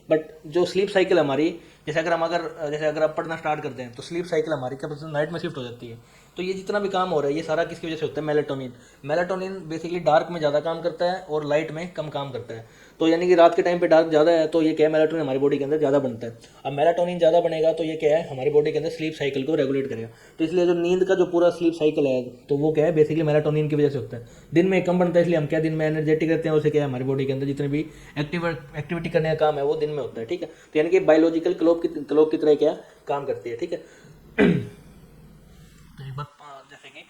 बट जो स्लीप साइकिल हमारी, जैसे अगर आप पढ़ना स्टार्ट करते हैं तो स्लीप साइकिल हमारी क्या पता नाइट में शिफ्ट हो जाती है। तो ये जितना भी काम हो रहा है ये सारा किसकी वजह से होता है, मेलाटोनिन। मेलाटोनिन बेसिकली डार्क में ज़्यादा काम करता है और लाइट में कम काम करता है। तो यानी कि रात के टाइम पे डार्क ज़्यादा है तो ये क्या है, मेलाटोनिन हमारी बॉडी के अंदर ज़्यादा बनता है। अब मेलाटोनिन ज़्यादा बनेगा तो ये क्या है, हमारी बॉडी के अंदर स्लीप साइकिल को रेगुलेट करेगा। तो इसलिए जो नींद का जो पूरा स्लीप साइकिल है तो वो क्या है, बेसिकली मेलाटोनिन की वजह से होता है। दिन में कम बनता है इसलिए हम क्या दिन में एनर्जेटिक रहते हैं, उससे क्या है हमारी बॉडी के अंदर जितने भी एक्टिविटी करने का काम है वो दिन में होता है, ठीक है। तो यानी कि बायोलॉजिकल क्लॉक की तरह क्या काम करती है, ठीक है। तो एक बार जैसे कि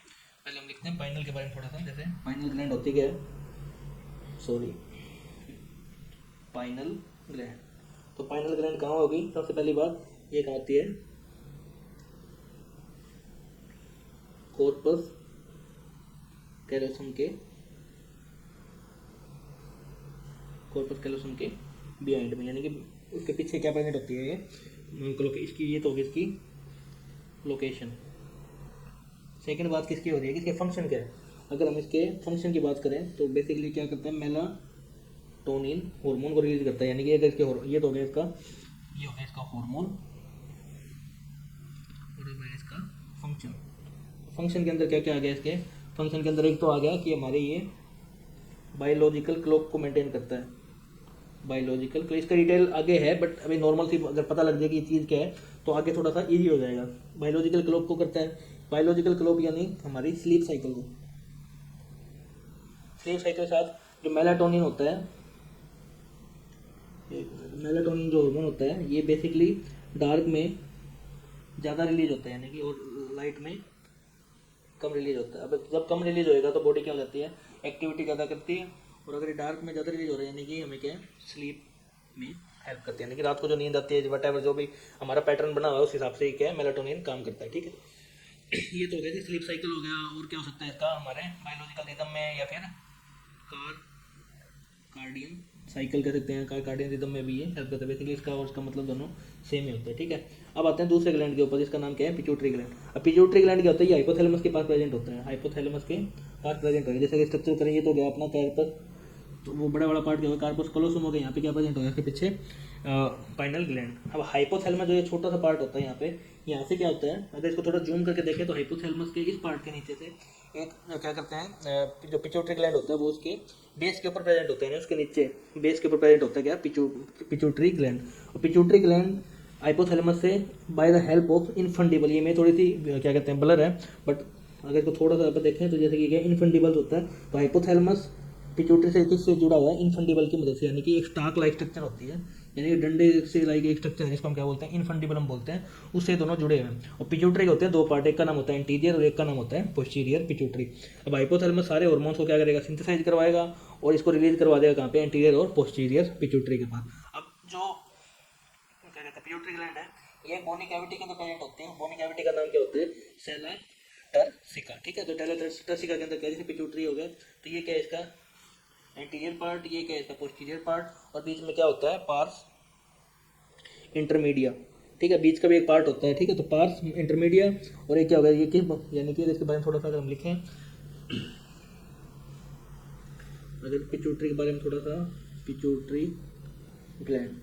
पहले हम लिखते हैं पाइनल के बारे में थोड़ा सा, जैसे पाइनल ग्लैंड होती क्या है, पाइनल ग्लैंड। तो पाइनल ग्लैंड कहाँ होगी, सबसे पहली बात ये कहाँ होती है, कॉर्पस कैलोसम के बिहाइंड में, यानी कि उसके पीछे क्या प्रेजेंट होती है, ये इसकी ये तो होगी इसकी लोकेशन। सेकंड बात किसकी हो रही है, किसके फंक्शन क्या है। अगर हम इसके फंक्शन की बात करें तो बेसिकली क्या करता है, मेलाटोनिन हार्मोन को रिलीज करता है, यानी कि अगर इसके ये तो हो गया इसका, ये हो गया इसका हार्मोन और हो गया इसका फंक्शन के अंदर क्या क्या आ गया, इसके फंक्शन के अंदर एक तो आ गया कि हमारे ये बायोलॉजिकल क्लॉक को मेंटेन करता है, बायोलॉजिकल क्लॉक। इसका डिटेल आगे है बट अभी नॉर्मल सी अगर पता लग जाए कि ये चीज़ क्या है तो आगे थोड़ा सा इजी हो जाएगा। बायोलॉजिकल क्लॉक को करता है, बायोलॉजिकल क्लॉक यानी हमारी स्लीप साइकिल को, स्लीप साइकिल के साथ जो मेलाटोनिन होता है, मेलाटोनिन जो हार्मोन होता है ये बेसिकली डार्क में ज़्यादा रिलीज होता है, यानी कि और लाइट में कम रिलीज होता है। अब जब कम रिलीज होएगा तो बॉडी क्या हो जाती है, एक्टिविटी ज़्यादा करती है, और अगर डार्क में ज़्यादा रिलीज हो रहा है यानी कि हमें क्या स्लीप में हेल्प करती है, यानी कि रात को जो नींद आती है वट एवर जो भी हमारा पैटर्न बना हुआ है उस हिसाब से क्या है मेलाटोनिन काम करता है, ठीक है। ये तो हो गया स्लीप साइकिल हो गया, और क्या हो सकता है इसका हमारे बायोलॉजिकल रिदम में, या फिर कार्डियन साइकिल कह सकते हैं, कार्डियन रिदम में भी ये हेल्प करता है। बेसिकली इसका और इसका मतलब दोनों सेम ही होता है, ठीक है। अब आते हैं दूसरे ग्लैंड के ऊपर जिसका नाम क्या है, पिट्यूटरी ग्लैंड। अब पिट्यूटरी ग्लैंड क्या होता है, ये हाइपोथैलेमस के पास प्रेजेंट होता है, हाइपोथैलेमस के पास प्रेजेंट होता है। जैसे कि स्ट्रक्चर करेंगे तो गया अपना कार्पस, तो वो बड़ा पार्ट क्या होगा, कार्पस कलोसम हो गया, यहाँ पे क्या प्रेजेंट होगा, इसके पीछे पाइनल ग्लैंड। अब हाइपोथैलेमस जो ये छोटा सा पार्ट होता है यहाँ से क्या होता है, अगर इसको थोड़ा जूम करके देखें तो हाइपोथैलेमस के इस पार्ट के नीचे से एक क्या करते हैं, जो पिट्यूटरी ग्लैंड होता है वो उसके बेस के ऊपर प्रेजेंट होते हैं, उसके नीचे बेस के ऊपर प्रेजेंट होता है क्या, पिट्यूटरी ग्लैंड। और पिट्यूटरी ग्लैंड हाइपोथैलेमस से बाय द हेल्प ऑफ इनफंडिबल, ये में थोड़ी सी क्या कहते हैं ब्लर है, बट अगर इसको थोड़ा सा देखें तो जैसे कि क्या इनफंडिबल होता है, तो हाइपोथैलेमस पिट्यूटरी से किससे जुड़ा हुआ है, इनफंडिबल की मदद से, यानी कि एक स्टाक लाइक स्ट्रक्चर होती है, यानी कि डंडे से लाइक एक स्ट्रक्चर है जिसको हम क्या बोलते हैं, इनफंडिबल हम बोलते हैं, उससे दोनों जुड़े हुए हैं। और पिट्यूटरी के होते हैं दो पार्ट, एक का नाम होता है एंटीरियर और एक का नाम होता है पोस्टीरियर पिट्यूटरी। अब हाइपोथैलेमस सारे हार्मोन्स को क्या करेगा, सिंथेसाइज करवाएगा और इसको रिलीज करवा देगा कहाँ पे, एंटीरियर और पोस्टीरियर पिट्यूटरी के पास। अब जो क्या कहते हैं पिट्यूटरी ग्लैंड है, ये बोनी कैविटी के अंदर प्रेजेंट होती है। बोनी कैविटी का नाम क्या होता है, सेला टर्सिका, ठीक है। तो टेला टर्सिका के अंदर क्या, जैसे पिट्यूटरी हो गया, तो ये क्या है इसका एंटीरियर पार्ट, ये क्या है इसका पोस्टीरियर पार्ट, और बीच में क्या होता है पार्स इंटरमीडिया, ठीक है, बीच का भी एक पार्ट होता है, ठीक है। तो पार्स इंटरमीडिया और एक क्या होगा, ये किस, यानी कि इसके बारे में थोड़ा सा अगर हम लिखें, अगर पिट्यूटरी के बारे में थोड़ा सा, पिट्यूटरी ग्लैंड,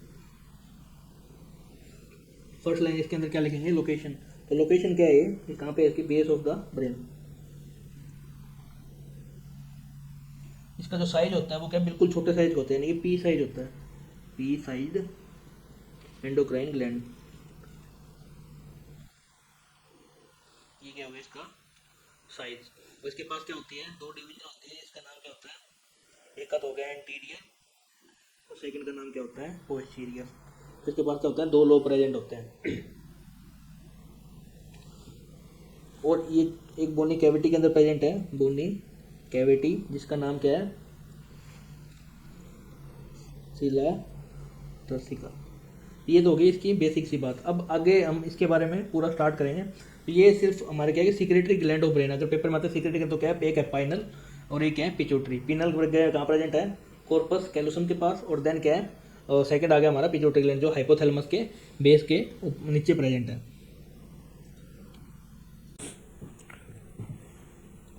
फर्स्ट लाइन इसके अंदर क्या लिखेंगे, लोकेशन। तो लोकेशन क्या है, ये कहाँ पे है, इसकी बेस ऑफ द ब्रेन। इसका जो साइज होता है वो क्या बिल्कुल छोटे साइज होते हैं, यानी कि पी साइज होता है, पी साइज एंडोक्राइन ग्लैंड। ये क्या होगा इसका साइज। और इसके पास क्या होती है, दो डिवीजन होती है, इसका नाम क्या होता है, एक का तो हो गया एंटीरियर और सेकंड का नाम क्या होता है पोस्टीरियर। इसके पास क्या होता है, दो लोब प्रेजेंट होते हैं। और ये एक बोनी कैविटी के अंदर प्रेजेंट है, बोनी कैविटी, जिसका नाम क्या है, सिला टर्सिका। ये तो होगी इसकी बेसिक सी बात। अब आगे हम इसके बारे में पूरा स्टार्ट करेंगे। तो ये सिर्फ हमारे क्या है कि सेक्रेटरी ग्लैंड ऑफ ब्रेन, अगर पेपर में आता है सेक्रेटरी तो क्या है, एक है पाइनल और एक है पिट्यूटरी। पिनल कहाँ प्रेजेंट है, कॉर्पस कैलोसम के पास, और देन क्या है सेकंड आ गया हमारा पिट्यूटरी ग्लैंड, जो हाइपोथैलेमस के बेस के नीचे प्रेजेंट है।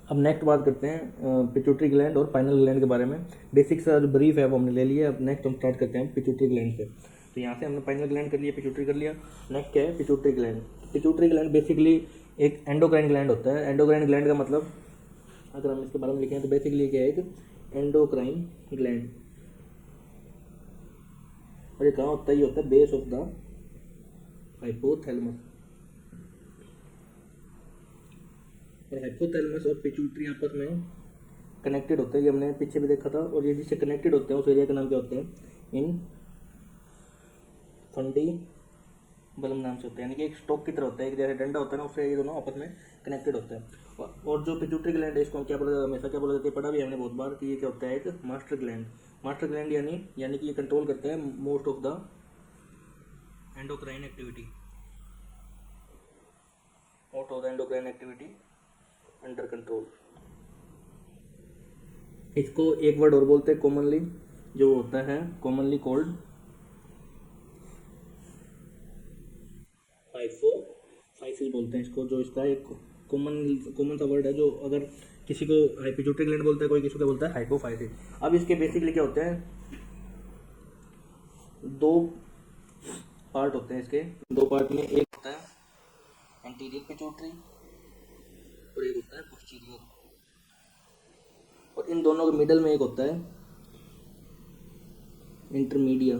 अब नेक्स्ट बात करते हैं पिट्यूटरी ग्लैंड और पाइनल ग्लैंड के बारे में। बेसिक सा जो ब्रीफ है वो हमने ले लिया। अब नेक्स्ट हम स्टार्ट करते हैं पिट्यूटरी ग्लैंड से। तो यहाँ से हमने पाइनल ग्लैंड कर लिया, पिट्यूटरी कर लिया, नेक्स्ट क्या है pituitary gland. Pituitary gland basically एक एंडोक्राइन ग्लैंड होता है। एंडोक्राइन ग्लैंड का मतलब अगर हम इसके बारे में लिखें तो बेसिकली क्या है, एक एंडोक्राइन ग्लैंड, और ये कहाँ होता है, ये होता है बेस ऑफ द हाइपोथैलेमस। और हाइपोथैलेमस और पिट्यूटरी आपस में कनेक्टेड होते हैं, ये हमने पीछे भी देखा था। और ये जिससे कनेक्टेड होते हैं उस एरिया का नाम क्या होता है, इन फंडिबलम नाम से होता है, यानी कि एक स्टॉक की तरह होता है, एक जैसे डंडा होता है ना, उससे ये दोनों आपस में कनेक्टेड होते हैं। और जो पिट्यूटरी ग्लैंड है इसको हम क्या बोला, हमेशा क्या बोला जाता है, पढ़ा भी हमने बहुत बार कि ये क्या होता है, एक मास्टर ग्लैंड। मास्टर ग्लैंड यानी कि ये कंट्रोल करता है most of the endocrine activity, most of the endocrine activity under control. इसको एक वर्ड और बोलते हैं कॉमनली, जो होता है कॉमनली कॉल्ड हाइपोफाइसिस बोलते हैं इसको। जो इसका एक कॉमन सा वर्ड है, जो अगर किसी को पिट्यूटरी ग्लैंड बोलता है, कोई किसी को बोलता है हाइपोफाइसिस। अब इसके बेसिकली क्या होते हैं, दो पार्ट होते हैं इसके। दो पार्ट में एक होता है एंटीरियर पिट्यूटरी और एक होता है पोस्टीरियर, और इन दोनों के मिडल में एक होता है इंटरमीडिया।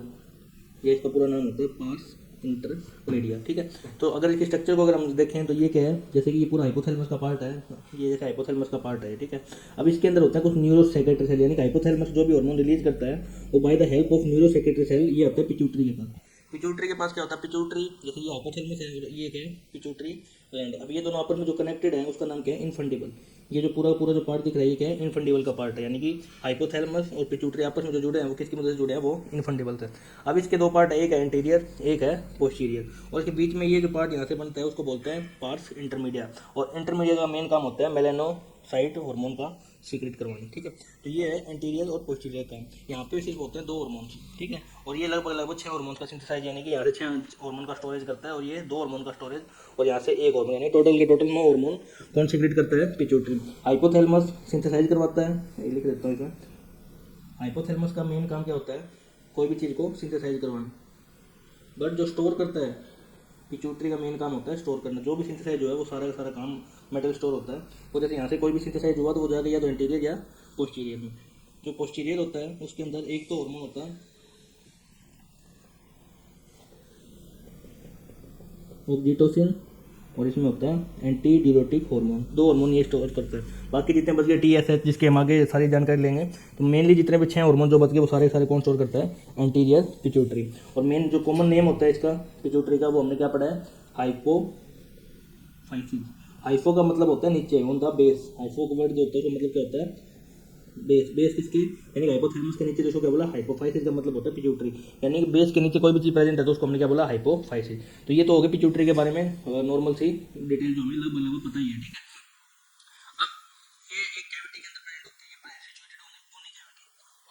ये इसका पूरा नाम होता है पार्स इंटरमीडिया, ठीक है। तो अगर इसके स्ट्रक्चर को अगर हम देखें तो ये क्या है, जैसे कि ये पूरा हाइपोथैलेमस का पार्ट है, ये जैसे हाइपोथैलेमस का पार्ट है, ठीक है। अब इसके अंदर होता है कुछ न्यूरो सेक्रेटरी सेल, यानी कि हाइपोथैलेमस जो भी हार्मोन रिलीज करता है वो by the help of neuro secretory cell, ये होता है पिट्यूटरी के पास। पिट्यूटरी के पास क्या होता है, पिट्यूटरी जैसे ये हाइपोथैलेमस है, ये क्या है पिट्यूटरी ग्लैंड। अब ये दोनों आपस में जो कनेक्टेड है उसका नाम क्या है, इनफंडिबल। ये जो पूरा जो पार्ट दिख रहा है ये क्या है, इनफंडिबल का पार्ट है, यानी कि हाइपोथैलेमस और पिट्यूटरी आपस में जो जुड़े हैं वो किसकी मदद से जुड़े हैं, वो इनफंडिबल से। अब इसके दो पार्ट है, एक है इंटीरियर एक है पोस्टीरियर, और इसके बीच में ये जो पार्ट यहाँ से बनता है उसको बोलते हैं पार्स इंटरमीडिया। और इंटरमीडिया का मेन काम होता है मेलानोसाइट हार्मोन का सीक्रेट करवाना, ठीक है। तो ये है एंटीरियर और पोस्टीरियर काम। यहाँ पे सिर्फ होते हैं दो हार्मोन्स, ठीक है। और ये लगभग 6 हार्मोन का सिंथेसाइज, यानी कि यहाँ से 6 हार्मोन का स्टोरेज करता है, और ये 2 हार्मोन का स्टोरेज, और यहाँ से एक हार्मोन, यानी टोटल 9 हार्मोन कौन सीक्रेट करता है, पिट्यूटरी। हाइपोथैलेमस सिंथेसाइज करवाता है, ये लिख देता हूँ इसमें। हाइपोथैलेमस का मेन काम क्या होता है, कोई भी चीज़ को सिंथेसाइज करवाना, बट जो स्टोर करता है पिट्यूटरी का मेन काम होता है स्टोर करना। जो भी सिंथेसाइज हुआ है वो सारा का सारा काम मेटल स्टोर होता है। वो जैसे यहाँ से कोई भी सिंथेसाइज हुआ तो वो जाएगा या तो एंटीरियर या पोस्टीरियर में। जो पोस्टीरियर होता है उसके अंदर एक तो हार्मोन होता है ऑक्सीटोसिन, और इसमें होता है एंटी ड्यूरेटिक हार्मोन। 2 हार्मोन ये स्टोर करता है। बाकी जितने बच गए TSH, जिसके हम आगे सारी जानकारी लेंगे। तो मेनली जितने भी 6 हार्मोन जो बच गए वो सारे सारे कौन स्टोर करता है? Anterior pituitary. और मेन जो कॉमन नेम होता है इसका पिट्यूटरी का, वो हमने क्या पढ़ा है? हाइपोफाइसिस। हाइफो का मतलब होता है नीचे, ऑन द बेस। हाइफो का वर्ड जो होता है उसका मतलब क्या होता है? बेस। बेस किसके? यानी हाइपोथैलेमस के नीचे जो क्या बोला? हाइपोफाइसिस का मतलब होता है पिट्यूटरी। यानी कि बेस के नीचे कोई भी चीज़ प्रेजेंट है तो उसको हमने क्या बोला? हाइपोफाइसिस। तो ये तो हो गया पिट्यूटरी के बारे में नॉर्मल सी डिटेल जो हमें लगभग पता ही है, ठीक है। अब ये एक कैविटी के अंदर प्रेजेंट होती है, ये सिचुएटेड होने बोनी कैविटी।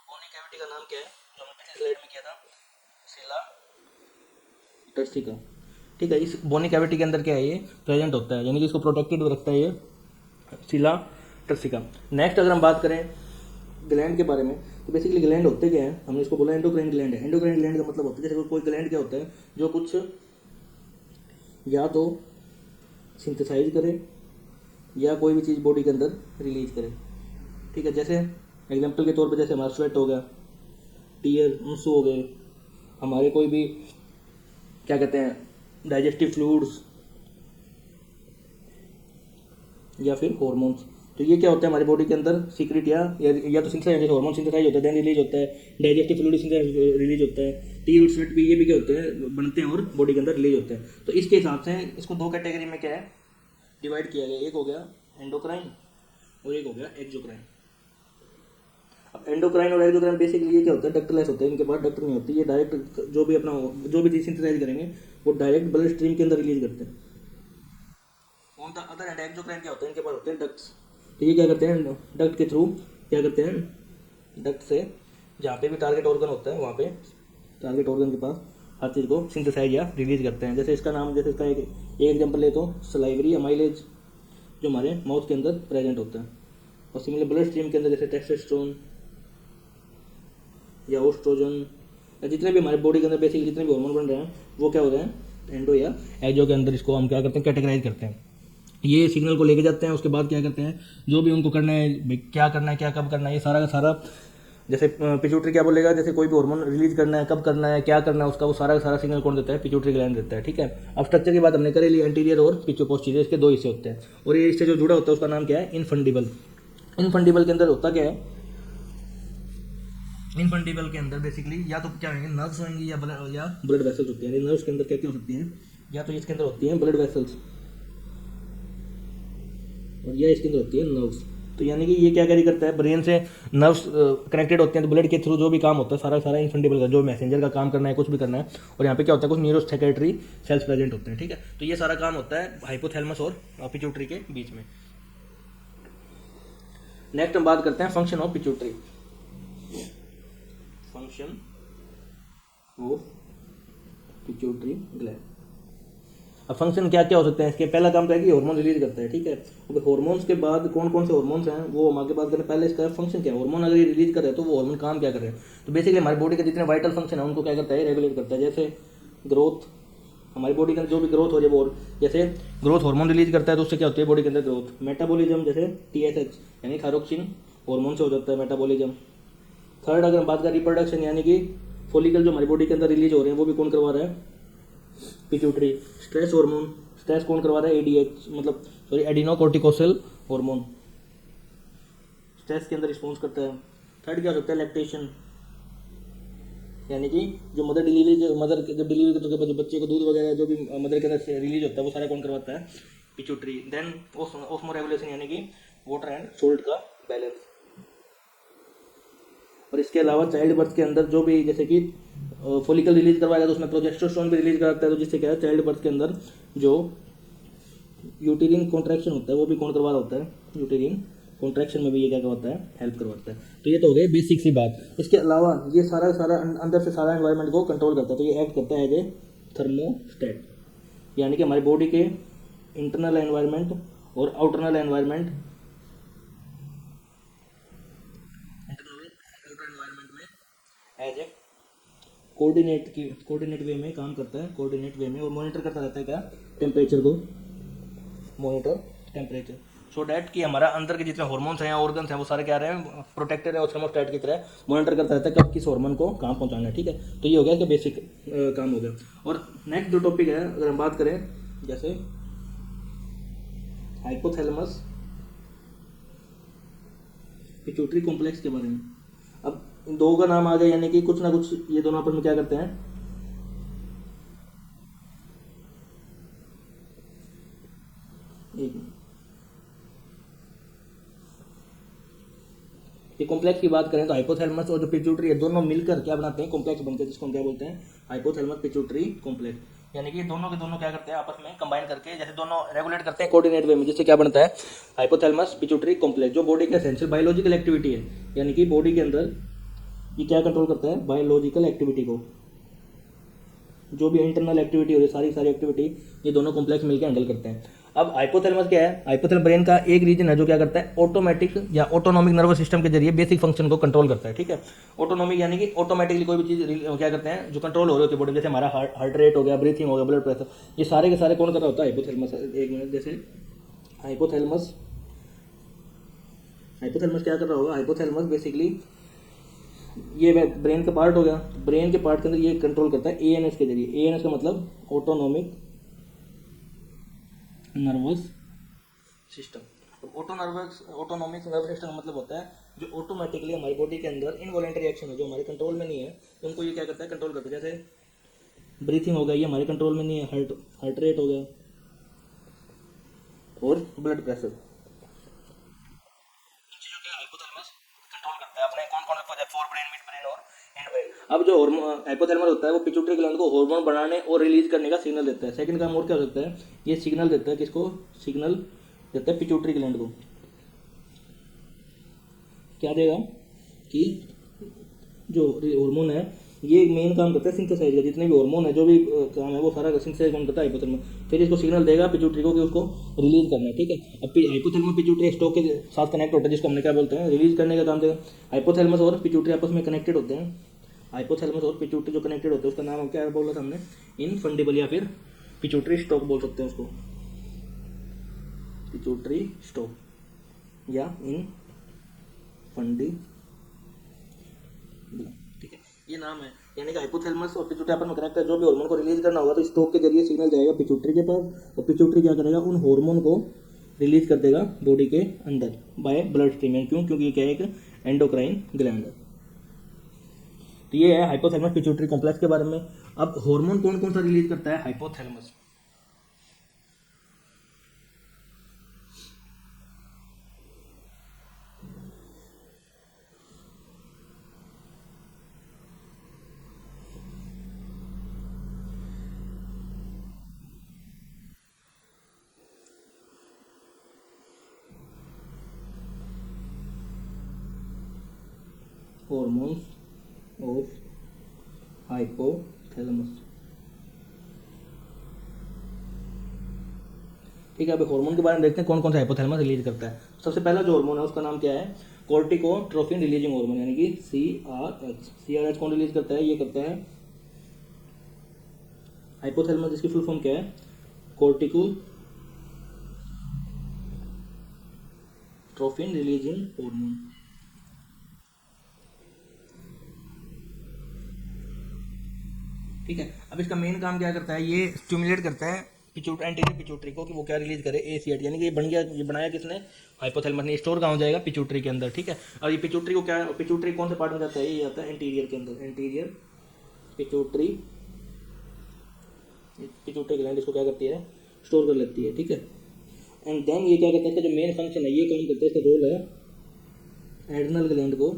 बोनी कैविटी का नाम क्या है जो हमने पिछले स्लाइड में किया था? सिला टर्सिका, ठीक है। इस बोनी कैविटी के अंदर क्या है? ये प्रेजेंट होता है, यानी कि इसको प्रोटेक्टेड रखता है ये सिला टर्सिका। नेक्स्ट अगर हम बात करें ग्लैंड के बारे में, तो बेसिकली ग्लैंड होते क्या है? हमने इसको बोला एंडोक्राइन ग्लैंड है। एंडोक्राइन ग्लैंड का मतलब होता है जैसे कोई ग्लैंड क्या होता है जो कुछ या तो सिंथेसाइज करे या कोई भी चीज़ बॉडी के अंदर रिलीज करे, ठीक है। जैसे एग्जांपल के तौर पर जैसे हमारा स्वेट हो गया, टीयर आंसू हो गए, हमारे कोई भी क्या कहते हैं डाइजेस्टिव फ्लूइड्स या फिर हॉर्मोन्स। तो ये क्या होता है हमारी बॉडी के अंदर सीक्रेट या तो सिंथेसाइज, जैसे हार्मोन सिंथेसाइज होता है देन रिलीज होता है, डाइजेस्टिव फ्लूइड रिलीज होता है, टी और स्वेट भी, ये भी क्या होते हैं? बनते हैं और बॉडी के अंदर रिलीज होते हैं। तो इसके हिसाब से इसको 2 कैटेगरी में क्या है डिवाइड किया गया। एक हो गया एंडोक्राइन और एक हो गया एक्सोक्राइन। अब एंडोक्राइन और एक्सोक्राइन बेसिकली ये क्या होता है? डक्टलेस होते हैं, इनके पास डक्टर नहीं होती। ये डायरेक्ट जो भी चीज़ सिंथेसाइज करेंगे वो डायरेक्ट ब्लड स्ट्रीम के अंदर रिलीज करते हैं। On the other and exocrine क्या होते हैं? इनके पास होते हैं डक्ट्स। तो ये क्या करते हैं? डक्ट के थ्रू क्या करते हैं? डक्ट से जहाँ पे भी टारगेट ऑर्गन होता है वहाँ पे टारगेट ऑर्गन के पास हर चीज़ को सिंथेसाइज या रिलीज करते हैं। जैसे इसका नाम, जैसे इसका एक एग्जांपल ले तो सलाइवरी अमाइलेज जो हमारे माउथ के अंदर प्रेजेंट होता है। और सिमिलर ब्लड स्ट्रीम के अंदर जैसे टेस्टोस्टेरोन या ओस्ट्रोजन या जितने भी हमारे बॉडी के अंदर बेसिकली जितने भी हार्मोन बन रहे हैं वो क्या हो रहे हैं? एंडो या एक्सो के अंदर इसको हम क्या करते हैं? कैटेगराइज करते हैं। ये सिग्नल को लेके जाते हैं, उसके बाद क्या करते हैं? जो भी उनको करना है, क्या करना है, क्या कब करना है, ये सारा का सारा, जैसे पिट्यूटरी क्या बोलेगा, जैसे कोई भी हार्मोन रिलीज करना है, कब करना है, क्या करना है, उसका वो सारा का सारा सिग्नल कौन देता है? पिट्यूटरी ग्लैंड देता है, ठीक है। अब स्ट्रक्चर की बात हमने कर ली, एंटीरियर और पोस्टीरियर, इसके 2 हिस्से होते हैं। और ये इससे जो जुड़ा होता है उसका नाम क्या है? इनफंडिबल। इनफंडिबल के अंदर होता क्या है? इनफंडिबल के अंदर बेसिकली या तो क्या होंगे? नर्व्स होंगी या ब्लड वेसल्स होती हैं। नर्व्स के अंदर क्या क्या हो सकती हैं? या तो इसके अंदर होती हैं ब्लड वेसल्स और या इसके अंदर होती है नर्व्स। तो यानी कि ये क्या कैरी करता है? ब्रेन से नर्व्स कनेक्टेड होते हैं, तो ब्लड के थ्रू जो भी काम होता है सारा सारा इनफंडिबल का, जो मैसेंजर का काम करना है, कुछ भी करना है। और यहाँ पे क्या होता है? कुछ न्यूरोसेक्रेटरी सेल्स प्रेजेंट होते हैं, ठीक है। तो ये सारा काम होता है हाइपोथैलेमस और पिट्यूटरी के बीच में। नेक्स्ट हम बात करते हैं function of pituitary. Function of pituitary gland. अब फंक्शन क्या क्या हो सकते हैं इसके? पहला काम क्या है कि हार्मोन रिलीज करता है, ठीक है। अब हार्मोन्स के बाद कौन कौन से हार्मोन्स हैं वो हम आगे बात करें। पहले इसका फंक्शन क्या है? हार्मोन अगर ये रिलीज कर रहे हैं तो वो हार्मोन काम क्या कर रहे हैं? तो बेसिकली हमारी बॉडी के जितने वाइटल फंक्शन है उनको क्या करता है? रेगुलेट करता है। जैसे ग्रोथ, हमारी बॉडी के अंदर जो भी ग्रोथ हो जाए वो, जैसे ग्रोथ हार्मोन रिलीज करता है तो उससे क्या होती है बॉडी के अंदर ग्रोथ। मेटाबॉलिज्म जैसे TSH यानी थायरोक्सिन हार्मोन से हो जाता है मेटाबॉलिज्म। थर्ड अगर हम बात करें रिप्रोडक्शन, यानी कि फॉलिकल जो हमारी बॉडी के अंदर रिलीज हो रहे हैं वो भी कौन करवा रहा है? पिट्यूटरी। स्ट्रेस हार्मोन, स्ट्रेस कौन करवा रहा है? ADH मतलब सॉरी एडिनोकोर्टिकोसेल हार्मोन स्ट्रेस के अंदर रिस्पॉन्स करता है। थर्ड क्या हो सकता है? लैक्टेशन, यानी कि जो मदर डिलीवरी जब डिलीवरी करते हैं बच्चे को दूध वगैरह जो भी मदर के अंदर रिलीज होता है वो सारा कौन करवाता है? पिट्यूटरी। देन ऑस्मो रेगुलेशन, यानी कि वाटर एंड सोल्ट का बैलेंस। और इसके अलावा चाइल्ड बर्थ के अंदर जो भी जैसे कि फॉलिकल रिलीज करवाएगा तो उसमें प्रोजेस्टेरोन भी रिलीज कराता है, तो जिससे क्या है चाइल्ड बर्थ के अंदर जो यूटेरिन कॉन्ट्रैक्शन होता है वो भी कौन करवा रहा होता है? यूटेरिन कॉन्ट्रैक्शन में भी ये क्या करवाता है? हेल्प करवाता है। तो ये तो हो गई बेसिक सी बात। इसके अलावा ये सारा सारा अंदर से सारा एनवायरनमेंट को कंट्रोल करता है, तो ये एक्ट करता है एज ए थर्मोस्टेट, यानी कि हमारी बॉडी के इंटरनल एनवायरनमेंट और आउटरनल एनवायरनमेंट में एज ए कोऑर्डिनेट वे में काम करता है, कोऑर्डिनेट वे में, और मॉनिटर करता रहता है क्या? टेम्परेचर को, मॉनिटर टेम्परेचर, सो डैट कि हमारा अंदर के जितने हार्मोन्स हैं ऑर्गन्स हैं वो सारे क्या रहे हैं? प्रोटेक्टेड है और थर्मोस्टेट की तरह मॉनिटर करता रहता है कब किस हार्मोन को कहाँ पहुँचाना है, ठीक है। तो ये हो गया इसका बेसिक काम हो गया। और नेक्स्ट जो टॉपिक है अगर हम बात करें, जैसे हाइपोथैलेमस पिट्यूटरी कॉम्प्लेक्स के बारे में। अब इन दो का नाम आ गया, यानी कि कुछ ना कुछ ये दोनों आपस में क्या करते हैं, एक मिनट, ये कॉम्प्लेक्स की बात करें तो हाइपोथैलेमस और जो पिट्यूटरी है दोनों मिलकर क्या बनाते हैं, कॉम्प्लेक्स बनते हैं, जिसको हम क्या बोलते हैं, हाइपोथैलेमस पिट्यूटरी कॉम्प्लेक्स। यानी कि दोनों के दोनों क्या करते हैं, आपस में कंबाइन करके जैसे दोनों रेगुलेट करते हैं कोऑर्डिनेट वे में, जिससे क्या बनता है, हाइपोथैलेमस पिट्यूटरी कॉम्प्लेक्स, जो बॉडी का एसेंशियल बायोलॉजिकल एक्टिविटी है, यानी कि बॉडी के अंदर ये क्या कंट्रोल करता है, बायोलॉजिकल एक्टिविटी को, जो भी इंटरनल एक्टिविटी हो रही है, सारी सारी एक्टिविटी ये दोनों कॉम्प्लेक्स मिलकर हैंडल करते हैं। अब हाइपोथैलेमस क्या है, हाइपोथैलेमस ब्रेन का एक रीजन है जो क्या करता है, ऑटोमेटिक या ऑटोनॉमिक नर्वस सिस्टम के जरिए बेसिक फंक्शन को कंट्रोल करता है। ठीक है, ऑटोनॉमिक यानी कि ऑटोमेटिकली कोई भी चीज़ क्या करते हैं जो कंट्रोल हो रही होती है बॉडी, जैसे हमारा हार्ट रेट हो गया, ब्रीथिंग हो गया, ब्लड प्रेशर, ये सारे के सारे कौन कर रहा होता है, हाइपोथैलेमस। एक मिनट, जैसे हाइपोथैलेमस, हाइपोथैलेमस क्या कर रहा होगा, हाइपोथैलेमस बेसिकली ये ब्रेन का पार्ट हो गया, ब्रेन के पार्ट के अंदर ये कंट्रोल करता है एएनएस के जरिए। एएनएस का मतलब autonomic nervous system. Autonomic nervous system का मतलब होता है जो ऑटोमेटिकली हमारी बॉडी के अंदर इनवॉलेंटरी एक्शन है, जो हमारे कंट्रोल में नहीं है, उनको ये क्या करता है, कंट्रोल करता है। जैसे ब्रीथिंग हो गया, ये हमारे कंट्रोल में नहीं है, हार्ट रेट हो गया और ब्लड प्रेशर, अब जो हार्मोन हाइपोथैलेमस होता है वो पिट्यूटरी ग्लैंड को हार्मोन बनाने और रिलीज करने का सिग्नल देता है। सेकंड काम और क्या हो सकता है, ये सिग्नल देता है, किसको सिग्नल देता है, पिट्यूटरी ग्लैंड को। क्या देगा कि जो हार्मोन है ये मेन काम करता है सिंथेसाइज का, जितने भी हार्मोन है जो भी काम है वो सारा सिंथेसाइज कौन करता है, हाइपोथैलेमस। फिर इसको सिग्नल देगा पिट्यूटरी को कि उसको रिलीज करना है। ठीक है, अब हाइपोथैलेमस पिट्यूटरी स्टोक के साथ कनेक्ट होता है, जिसको हमने क्या बोलते हैं, रिलीज करने का काम देगा। हाइपोथैलेमस और पिट्यूटरी आपस में कनेक्टेड होते हैं, हाइपोथैलेमस और पिट्यूटरी जो कनेक्टेड होते हैं उसका नाम क्या बोला था हमने, इनफंडिबल, या फिर पिट्यूटरी स्टोक बोल सकते हैं उसको, पिट्यूटरी स्टोक या इनफंडिबल। ठीक है, ये नाम है, यानी कि हाइपोथैलेमस और पिट्यूटरी आपस में कनेक्ट है। जो भी हार्मोन को रिलीज करना होगा तो स्टोक के जरिए सिग्नल जाएगा पिट्यूटरी के पास, और पिट्यूटरी क्या करेगा, उन हार्मोन को रिलीज कर देगा बॉडी के अंदर बाय ब्लड स्ट्रीम। क्यों, क्योंकि ये क्या है, एक एंडोक्राइन ग्लैंड है। तो ये है हाइपोथैलेमस पिट्यूटरी कॉम्प्लेक्स के बारे में। अब हार्मोन कौन कौन सा रिलीज करता है हाइपोथैलेमस, हॉर्मोन्स ऑफ हाइपोथैलेमस। ठीक है, अभी हार्मोन के बारे में देखते हैं कौन कौन सा हाइपोथैलेमस रिलीज करता है। सबसे पहला जो हार्मोन है उसका नाम क्या है, कोर्टिकोट्रोफिन रिलीजिंग हार्मोन, यानी कि सीआरएच। सीआरएच कौन रिलीज करता है, ये करता है हाइपोथैलेमस, जिसकी फुल फॉर्म क्या है, कोर्टिकोट्रोफिन रिलीजिंग हार्मोन। ठीक है, अब इसका मेन काम क्या करता है, ये स्टिमुलेट करता है एंटीरियर पिट्यूटरी को कि वो क्या रिलीज करे, एसीएट, यानी कि ये बन गया, ये बनाया किसने, हाइपोथैलेमस ने। स्टोर कहाँ हो जाएगा, पिट्यूटरी के अंदर। ठीक है, और ये पिट्यूटरी को क्या, पिट्यूटरी कौन से पार्ट में जाता है, ये आता है एंटीरियर के अंदर, एंटीरियर पिट्यूटरी, पिट्यूटरी ग्लैंड इसको क्या करती है, स्टोर कर लेती है। ठीक है, एंड देन ये क्या करता है, जो मेन फंक्शन है ये काम करता है, इसका रोल है एड्रिनल ग्लैंड को,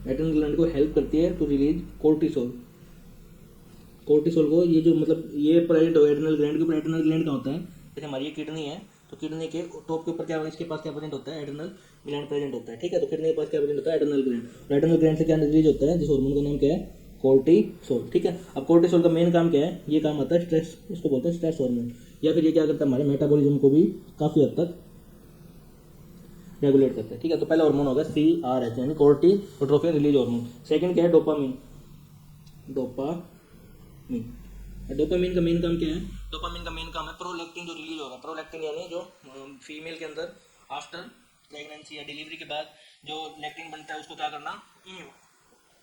एड्रिनल ग्लैंड को हेल्प करती है टू रिलीज कोर्टिसोल। कोर्टिसोल को ये जो मतलब ये प्रेजेंट हो एड्रिनल ग्लैंड के ऊपर, एड्रिनल ग्लैंड का होता है, जैसे हमारी ये किडनी है तो किडनी के टॉप के ऊपर क्या, इसके पास क्या प्रेजेंट होता है, एड्रिनल ग्लैंड प्रेजेंट होता है। ठीक है, तो किडनी के पास क्या प्रेजेंट होता है, एड्रिनल ग्लैंड। एड्रिनल ग्लैंड से क्या रिलीज होता है, जिस हार्मोन का नाम क्या है, कोर्टिसोल। ठीक है, अब कोर्टिसोल का मेन काम क्या है, ये काम आता है स्ट्रेस, इसको बोलते हैं स्ट्रेस हार्मोन, या फिर ये क्या करता है, हमारे मेटाबॉलिज्म को भी काफ़ी हद तक रेगुलेट करता है। ठीक है, तो पहला हार्मोन होगा सीआरएच, यानी कोर्टिकोट्रोफिन रिलीज हार्मोन। सेकंड क्या है, डोपामिन। डोपामिन, डोपामिन का मेन काम क्या है, डोपामिन का मेन काम है प्रोलैक्टिन जो रिलीज होगा। प्रोलैक्टिन यानी जो फीमेल के अंदर आफ्टर प्रेगनेंसी या डिलीवरी के बाद जो लैक्टिन बनता है उसको क्या करना,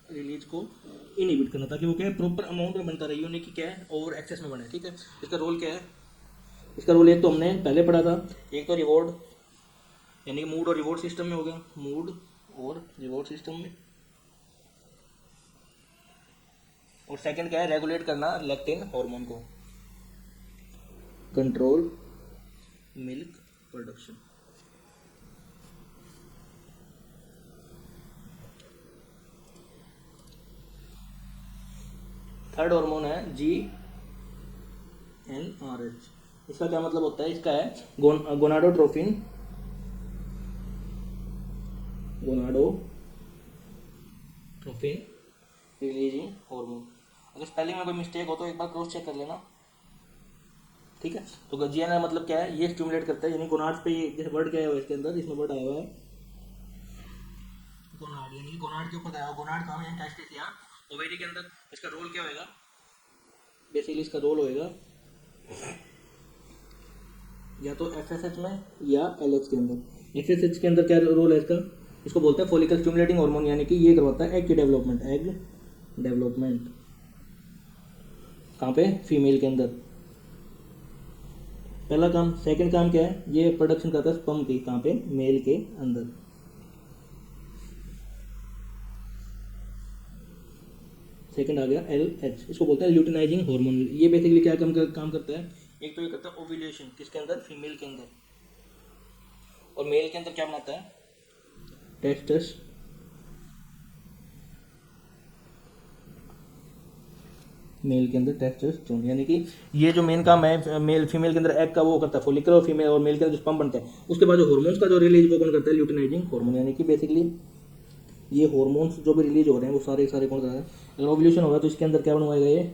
रिलीज को इनहिबिट करना, ताकि वो क्या है प्रॉपर अमाउंट में बनता रहे, यूनिक की क्या है ओवर एक्सेस में बने। ठीक है, इसका रोल क्या है, इसका रोल एक तो हमने पहले पढ़ा था, एक तो रिवॉर्ड यानी कि मूड और रिवॉर्ड सिस्टम में हो गया, मूड और रिवॉर्ड सिस्टम में, और सेकंड क्या है, रेगुलेट करना लेक्टिन हार्मोन को, control milk production. Third hormone है GnRH। इसका क्या मतलब होता है, इसका है गोनाडोट्रोफिन, गोनाडोट्रोफिन रिलीजिंग हार्मोन। अगर स्पेलिंग में कोई मिस्टेक हो तो एक बार क्रॉस चेक कर लेना, ठीक है। तो GnR मतलब क्या है, ये स्टिमुलेट करता है, यानी गोनाड्स पे ये जैसे वर्ड क्या है इसके अंदर, इसमें वर्ड आया हुआ है गोनाड, यानी गोनाड के ऊपर आया हुआ, गोनाड कहाँ है, टेस्टिस या ओवेरी के अंदर। इसका रोल क्या होएगा, बेसिकली इसका रोल होएगा या तो FSH में या LH के अंदर। FSH के अंदर क्या रोल है इसका, इसको बोलते हैं फॉलिकल स्टिमुलेटिंग हार्मोन, यानी कि ये करवाता है एग की डेवलपमेंट, एग डेवलपमेंट कहाँ पे, फीमेल के अंदर, पहला काम। सेकंड काम क्या है, ये प्रोडक्शन करता है स्पर्म की, कहाँ पे, मेल के अंदर। सेकंड आ गया LH, इसको बोलते हैं ल्यूटिनाइजिंग हार्मोन। ये बेसिकली क्या काम करता है, एक तो ये करता है ओव्यूलेशन किसके अंदर, फीमेल के अंदर, और मेल के अंदर क्या बनाता है, टेस्टस, मेल के अंदर टेस्टोस्टेरोन। यानी कि ये जो मेन काम है मेल फीमेल के अंदर एग का वो करता है फॉलिकल, और फीमेल और मेल के अंदर जो स्पर्म बनता है, उसके बाद जो हार्मोन्स का जो रिलीज वो कौन करता है, ल्यूटिनाइजिंग हार्मोन। यानी कि बेसिकली ये हार्मोन्स जो भी रिलीज हो रहे हैं वो सारे सारे कौन कर रहा है, अगर ओव्यूलेशन होगा तो इसके अंदर क्या बनवाएगा, ये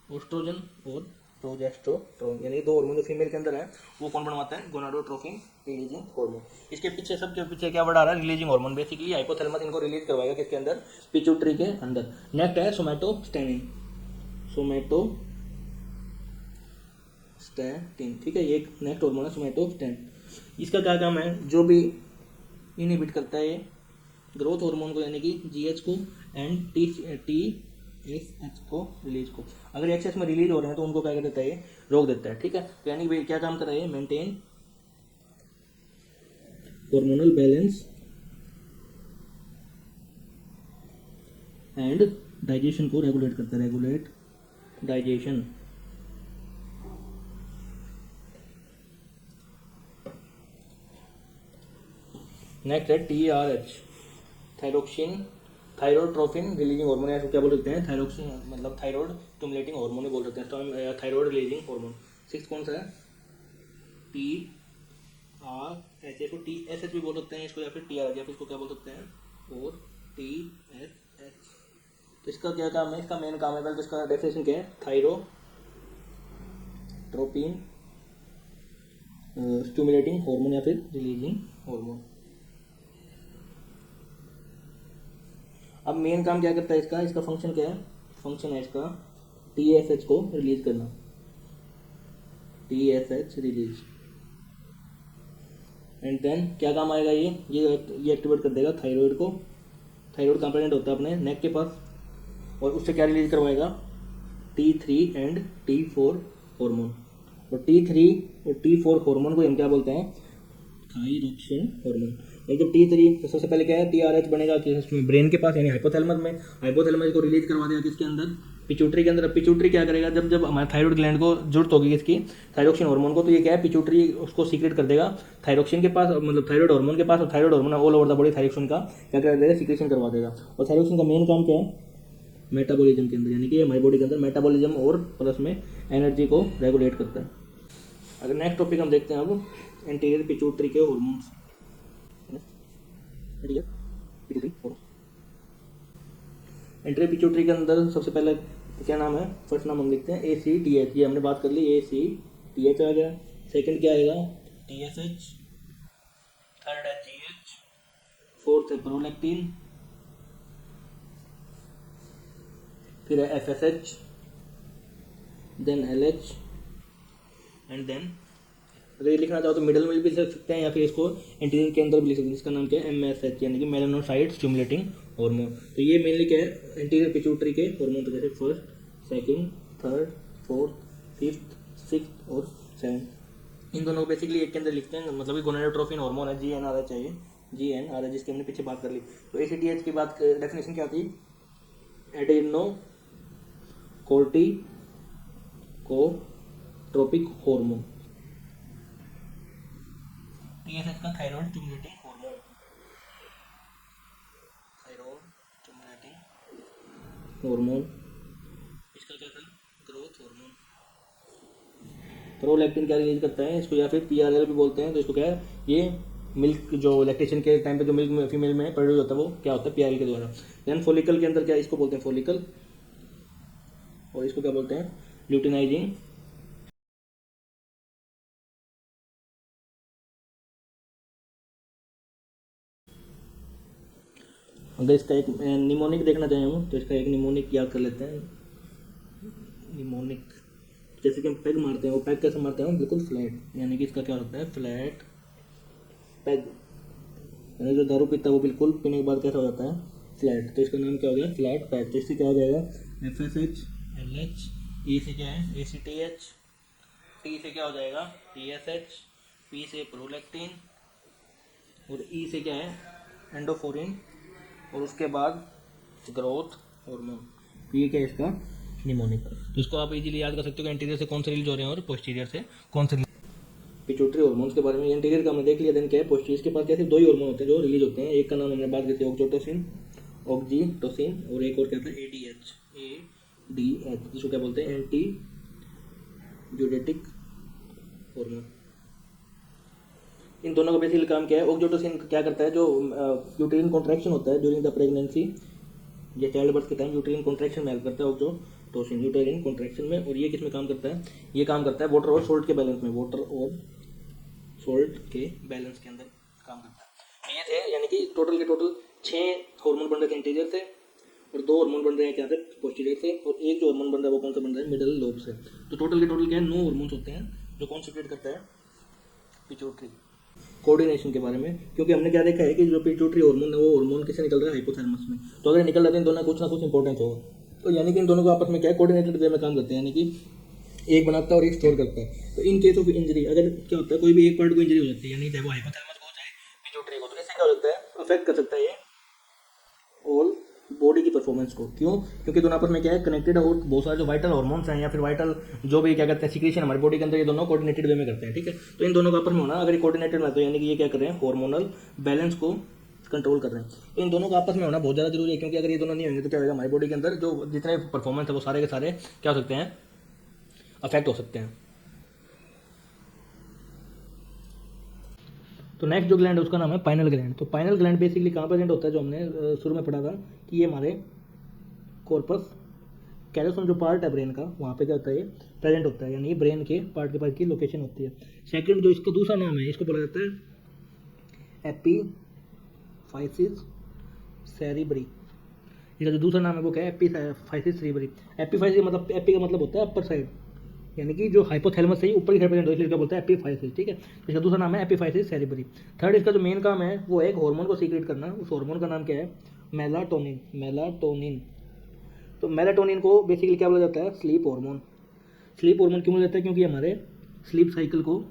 ओस्ट्रोजन और प्रोजेस्टेरोन, यानी दो हार्मोन जो फीमेल के अंदर है वो कौन बनवाता है, गोनाडोट्रोफिन रिलीजिंग हार्मोन। इसके पीछे सबके पीछे क्या बढ़ा रहा है, रिलीजिंग हार्मोन, बेसिकली हाइपोथैलेमस इनको रिलीज करवाएगा किसके अंदर, पिट्यूटरी के अंदर। नेक्स्ट है सोमैटोस्टेनिन, सोमैटोस्टेटिन, ठीक है, ये एक नेक्स्ट हार्मोन है सोमैटोस्टेटिन। इसका क्या काम है, जो भी इनहिबिट करता है ग्रोथ हार्मोन को, यानी कि GH को एंड TSH को रिलीज को। अगर एक्सेस में रिलीज हो रहे हैं तो उनको क्या कर देता है, ये रोक देता है, ठीक है। तो यानी कि क्या काम कर रहा है, maintain hormonal balance and digestion को रेगुलेट करता है, रेगुलेट डाइजेशन। नेक्स्ट है TRH, thyroxine thyrotrophin releasing hormone, या क्या बोल सकते हैं, थायरोक्सिन मतलब थायरॉइड स्टिमुलेटिंग हार्मोन बोल सकते हैं, तो हम थायरॉइड रिलीजिंग हार्मोन। सिक्स कौन सा है, TRH, इसको TSH भी बोल सकते हैं इसको, या फिर TRH, या फिर इसको क्या बोल सकते हैं, और TSH। तो इसका क्या काम है, इसका मेन काम है, पहले तो इसका डेफिनेशन क्या है, थायरोट्रोपिन स्टिमुलेटिंग हार्मोन या फिर रिलीजिंग हार्मोन। अब मेन काम क्या करता है इसका, इसका फंक्शन क्या है, फंक्शन है इसका TSH को रिलीज करना, TSH रिलीज, एंड देन क्या काम आएगा, ये एक्टिवेट कर देगा थायराइड को। थायराइड कंपोनेंट होता है अपने नेक के पास, और उससे क्या रिलीज करवाएगा, T3 एंड T4 हार्मोन। और T3 और T4 हार्मोन को हम क्या बोलते हैं, थायरोक्सिन हार्मोन। और जब T3 तो सबसे पहले क्या है, TRH बनेगा किसमें, ब्रेन के पास, यानी हाइपोथैलेमस में। हाइपोथैलेमस को रिलीज करवा देगा किसके अंदर, पिट्यूटरी के अंदर। पिट्यूटरी क्या करेगा, जब जब हमारे थायराइड ग्लैंड को जरूरत होगी किसकी, थायरोक्सिन हार्मोन को, तो ये क्या है, पिट्यूटरी उसको सीक्रेट कर देगा थायरोक्सिन के पास, मतलब थायराइड हार्मोन के पास। और thyroid hormone all over the body thyroxine का क्या कर देगा, सीक्रेशन करवा देगा। और थायरोक्सिन का मेन काम क्या है, मेटाबॉलिज्म के अंदर, यानी कि हमारी बॉडी के अंदर मेटाबॉलिज्म और प्लस में एनर्जी को रेगुलेट करता है। अगर नेक्स्ट टॉपिक हम देखते हैं अब, एंटीरियर पिट्यूटरी के हार्मोन्स। एंटीरियर पिट्यूटरी के अंदर सबसे पहले क्या नाम है, फर्स्ट नाम हम लिखते हैं ACTH, ये हमने बात कर ली, ACTH आ गया। सेकंड क्या आएगा, TSH, थर्ड है GH, फोर्थ है प्रोलैक्टिन, फिर है FSH, then LH, and then अगर ये लिखना चाहो तो मिडिल में भी लिख सकते हैं, या फिर इसको इंटीरियर के अंदर भी लिख सकते हैं, जिसका नाम क्या है, MSH, यानी कि मेलानोसाइट स्टिमुलेटिंग हार्मोन। तो ये मेनली क्या है, इंटीरियर पिट्यूटरी के हार्मोन, तो जैसे first, second, third, fourth, fifth, six और सेवन। इन दोनों को बेसिकली एक के अंदर लिखते हैं, मतलब कि गोनाडोट्रोपिन हार्मोन है, GnRH चाहिए, GnRH जिसकी हमने पीछे बात कर ली। तो ACTH की बात डेफिनेशन क्या थी, एडेनो कोर्टिकोट्रोपिक हार्मोन। TSH का thyroid stimulating hormone, thyroid stimulating hormone. इसका क्या था, ग्रोथ हार्मोन। प्रोलैक्टिन क्या रिलीज करता है, इसको या फिर PRL भी बोलते हैं। तो इसको क्या है, ये मिल्क जो लैक्टेशन के टाइम पे जो मिल्क फीमेल में प्रोड्यूस होता है वो क्या होता है, PRL के द्वारा। देन फॉलिकल के अंदर क्या, इसको बोलते हैं फॉलिकल, और इसको क्या बोलते हैं, ल्यूटिनाइजिंग। अगर इसका एक निमोनिक देखना चाहें हम, तो इसका एक निमोनिक याद कर लेते हैं। निमोनिक जैसे कि हम पैग मारते हैं, वो पैग कैसे मारते हैं, बिल्कुल फ्लैट, यानी कि इसका क्या होता है, फ्लैट पैग। यानी जो दारू पीता है वो बिल्कुल पीने के बाद कैसा हो जाता है, फ्लैट। तो इसका नाम क्या हो गया, फ्लैट पैग। तो इससे क्या हो जाएगा, FSH, LH, E से क्या है ACTH, T से क्या हो जाएगा TSH, P से प्रोलैक्टिन, और E से क्या है एंडोफोरिन, और उसके बाद ग्रोथ हार्मोन। तो ये क्या है इसका निमोनिक। तो इसको आप इजीली याद कर सकते हो कि एंटीरियर से कौन से रिलीज हो रहे हैं और पोस्टीरियर से कौन से। पिट्यूटरी हार्मोन्स के बारे में, एंटीरियर का हमने देख लिया। देन क्या है पोस्टीरियर के पास क्या सिर्फ दो ही हार्मोन होते हैं जो रिलीज होते हैं। एक का नाम हमने बात की थी ऑक्सीटोसिन, और एक और क्या था ADH, जिसको क्या बोलते हैं एंटी ड्यूरेटिक हार्मोन। इन दोनों का बेसिकली काम क्या है, ऑक्सीटोसिन क्या करता है, जो यूटेरिन कॉन्ट्रैक्शन होता है ड्यूरिंग द प्रेगनेंसी या चाइल्ड बर्थ के टाइम, यूटेरिन कॉन्ट्रैक्शन में हेल्प करता है ऑक्सीटोसिन, यूटेरिन कॉन्ट्रैक्शन में। और ये किस में काम करता है, ये काम करता है वाटर और सोल्ट के बैलेंस में, वाटर और सोल्ट के बैलेंस के अंदर काम करता है। ये थे यानी कि टोटल के टोटल 6 हार्मोन बन रहे थे इंटीरियर से, और 2 हार्मोन बन रहे हैं क्या थे पोस्टीरियर से, और एक जो हार्मोन बन रहा है वो कौन सा बन रहा है, मिडल लोब से। तो टोटल के टोटल क्या है 9 हार्मोन्स होते हैं जो कौन सीक्रेट करता है, पिट्यूटरी। कोऑर्डिनेशन के बारे में, क्योंकि हमने क्या देखा है कि जो पिट्यूटरी हार्मोन है वो हार्मोन किससे निकल रहा है, हाइपोथैलेमस में। तो अगर निकल रहा है इन दोनों कुछ ना कुछ इंपॉर्टेंस होगा। तो यानी कि इन दोनों को आपस में क्या है कोऑर्डिनेटेड वे में काम करते हैं, यानी कि एक बनाता है और एक स्टोर करता है। तो इन केस ऑफ इंजरी अगर क्या होता है, कोई भी एक पार्ट को इंजरी हो जाती है, यानी चाहे वो हाइपोथैलेमस को चाहे पिट्यूटरी को, तो इससे क्या हो सकता है, अफेक्ट कर सकता है ये ऑल बॉडी की परफॉर्मेंस को। क्यों, क्योंकि दोनों आपस में क्या है कनेक्टेड है, और बहुत सारे जो वाइटल हार्मोन्स हैं या फिर वाइटल जो भी क्या कहते हैं सिक्रीशन हमारी बॉडी के अंदर, ये दोनों कोऑर्डिनेटेड वे में करते हैं। ठीक है, तो इन दोनों का आपस में होना अगर ये कोऑर्डिनेटेड में, तो यानी कि ये क्या कर रहे हैं, हार्मोनल बैलेंस को कंट्रोल कर रहे हैं। इन दोनों का आपस में होना बहुत ज़्यादा जरूरी है, क्योंकि अगर ये दोनों नहीं होंगे तो क्या होगा, हमारी बॉडी के अंदर जो जितने परफॉर्मेंस है वो सारे के सारे क्या हो सकते हैं, अफेक्ट हो सकते हैं। तो नेक्स्ट जो ग्लैंड है उसका नाम है पाइनल ग्लैंड। तो पाइनल ग्लैंड बेसिकली कहाँ प्रेजेंट होता है, जो हमने शुरू में पढ़ा था कि ये हमारे कॉर्पस कैलोसम जो पार्ट है ब्रेन का, वहाँ पे क्या होता है ये प्रेजेंट होता है, यानी ब्रेन के पार्ट के पास की लोकेशन होती है। सेकंड जो इसका दूसरा नाम है, इसको बोला जाता है एपीफाइसिस सेरिब्री। इसका जो दूसरा नाम है वो क्या है, एपीफाइसिस सेरिब्री। एपीफाइसिस मतलब एपी का मतलब होता है अपर साइड, यानी कि जो हाइपोथैलेमस है ऊपर की साइड प्रेजेंट होता है, इसलिए इसका बोलते हैं एपीफाइसिस। ठीक है, तो इसका दूसरा नाम है एपीफाइसिस सेरिब्री। थर्ड इसका जो मेन काम है वो है एक हार्मोन को सीक्रेट करना। उस हार्मोन का नाम क्या है, मेलाटोनिन। तो मेलाटोनिन को बेसिकली क्या बोला जाता है, स्लीप हार्मोन। स्लीप हार्मोन क्यों बोला जाता है, क्योंकि हमारे स्लीप साइकिल को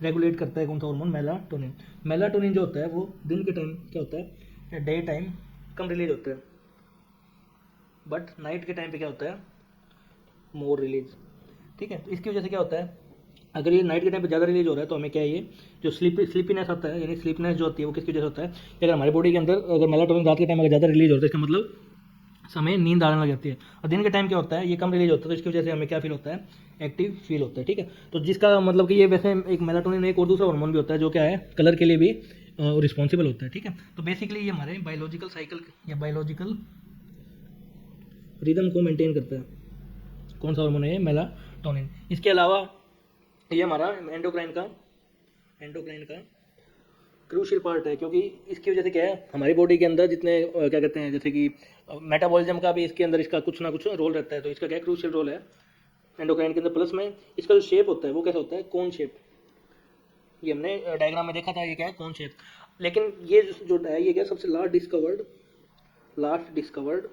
रेगुलेट करता है कौन सा हार्मोन, मेलाटोनिन। मेलाटोनिन जो होता है वो दिन के टाइम क्या होता है, डे टाइम कम रिलीज होता है, बट नाइट के टाइम पे क्या होता है, मोर रिलीज। ठीक है, तो इसकी वजह से क्या होता है, अगर ये नाइट के टाइम पे ज़्यादा रिलीज हो रहा है तो हमें क्या है, ये जो स्लीपीनेस आता है, यानी स्लीपनेस जो होती है वो किसकी वजह से होता है, कि अगर हमारी बॉडी के अंदर अगर मेलाटोनिन रात के टाइम अगर ज़्यादा रिलीज होता है, इसका मतलब समय नींद आने लग जाती है। और दिन के टाइम क्या होता है, ये कम रिलीज होता है, तो इसकी वजह से हमें क्या फील होता है, एक्टिव फील होता है। ठीक है, तो जिसका मतलब कि ये वैसे एक मेलाटोनिन एक और दूसरा हार्मोन भी होता है जो क्या है, कलर के लिए भी रिस्पॉन्सिबल होता है। ठीक है, तो बेसिकली ये हमारे बायोलॉजिकल साइकिल या बायोलॉजिकल रिदम को मेंटेन करता है। कौन सा हार्मोन है, मेलाटोनिन। इसके अलावा ये हमारा एंडोक्राइन का क्रूशियल पार्ट है, क्योंकि इसकी वजह से क्या है, हमारी बॉडी के अंदर जितने क्या कहते हैं, जैसे कि मेटाबॉलिज्म का भी इसके अंदर इसका कुछ ना कुछ रोल रहता है। तो इसका क्या क्रूशियल रोल है एंडोक्राइन के अंदर। प्लस में इसका जो शेप होता है वो कैसा होता है, कोन शेप। ये हमने डायग्राम में देखा था, ये क्या है, कोन शेप। लेकिन ये जो है ये क्या सबसे लास्ट डिस्कवर्ड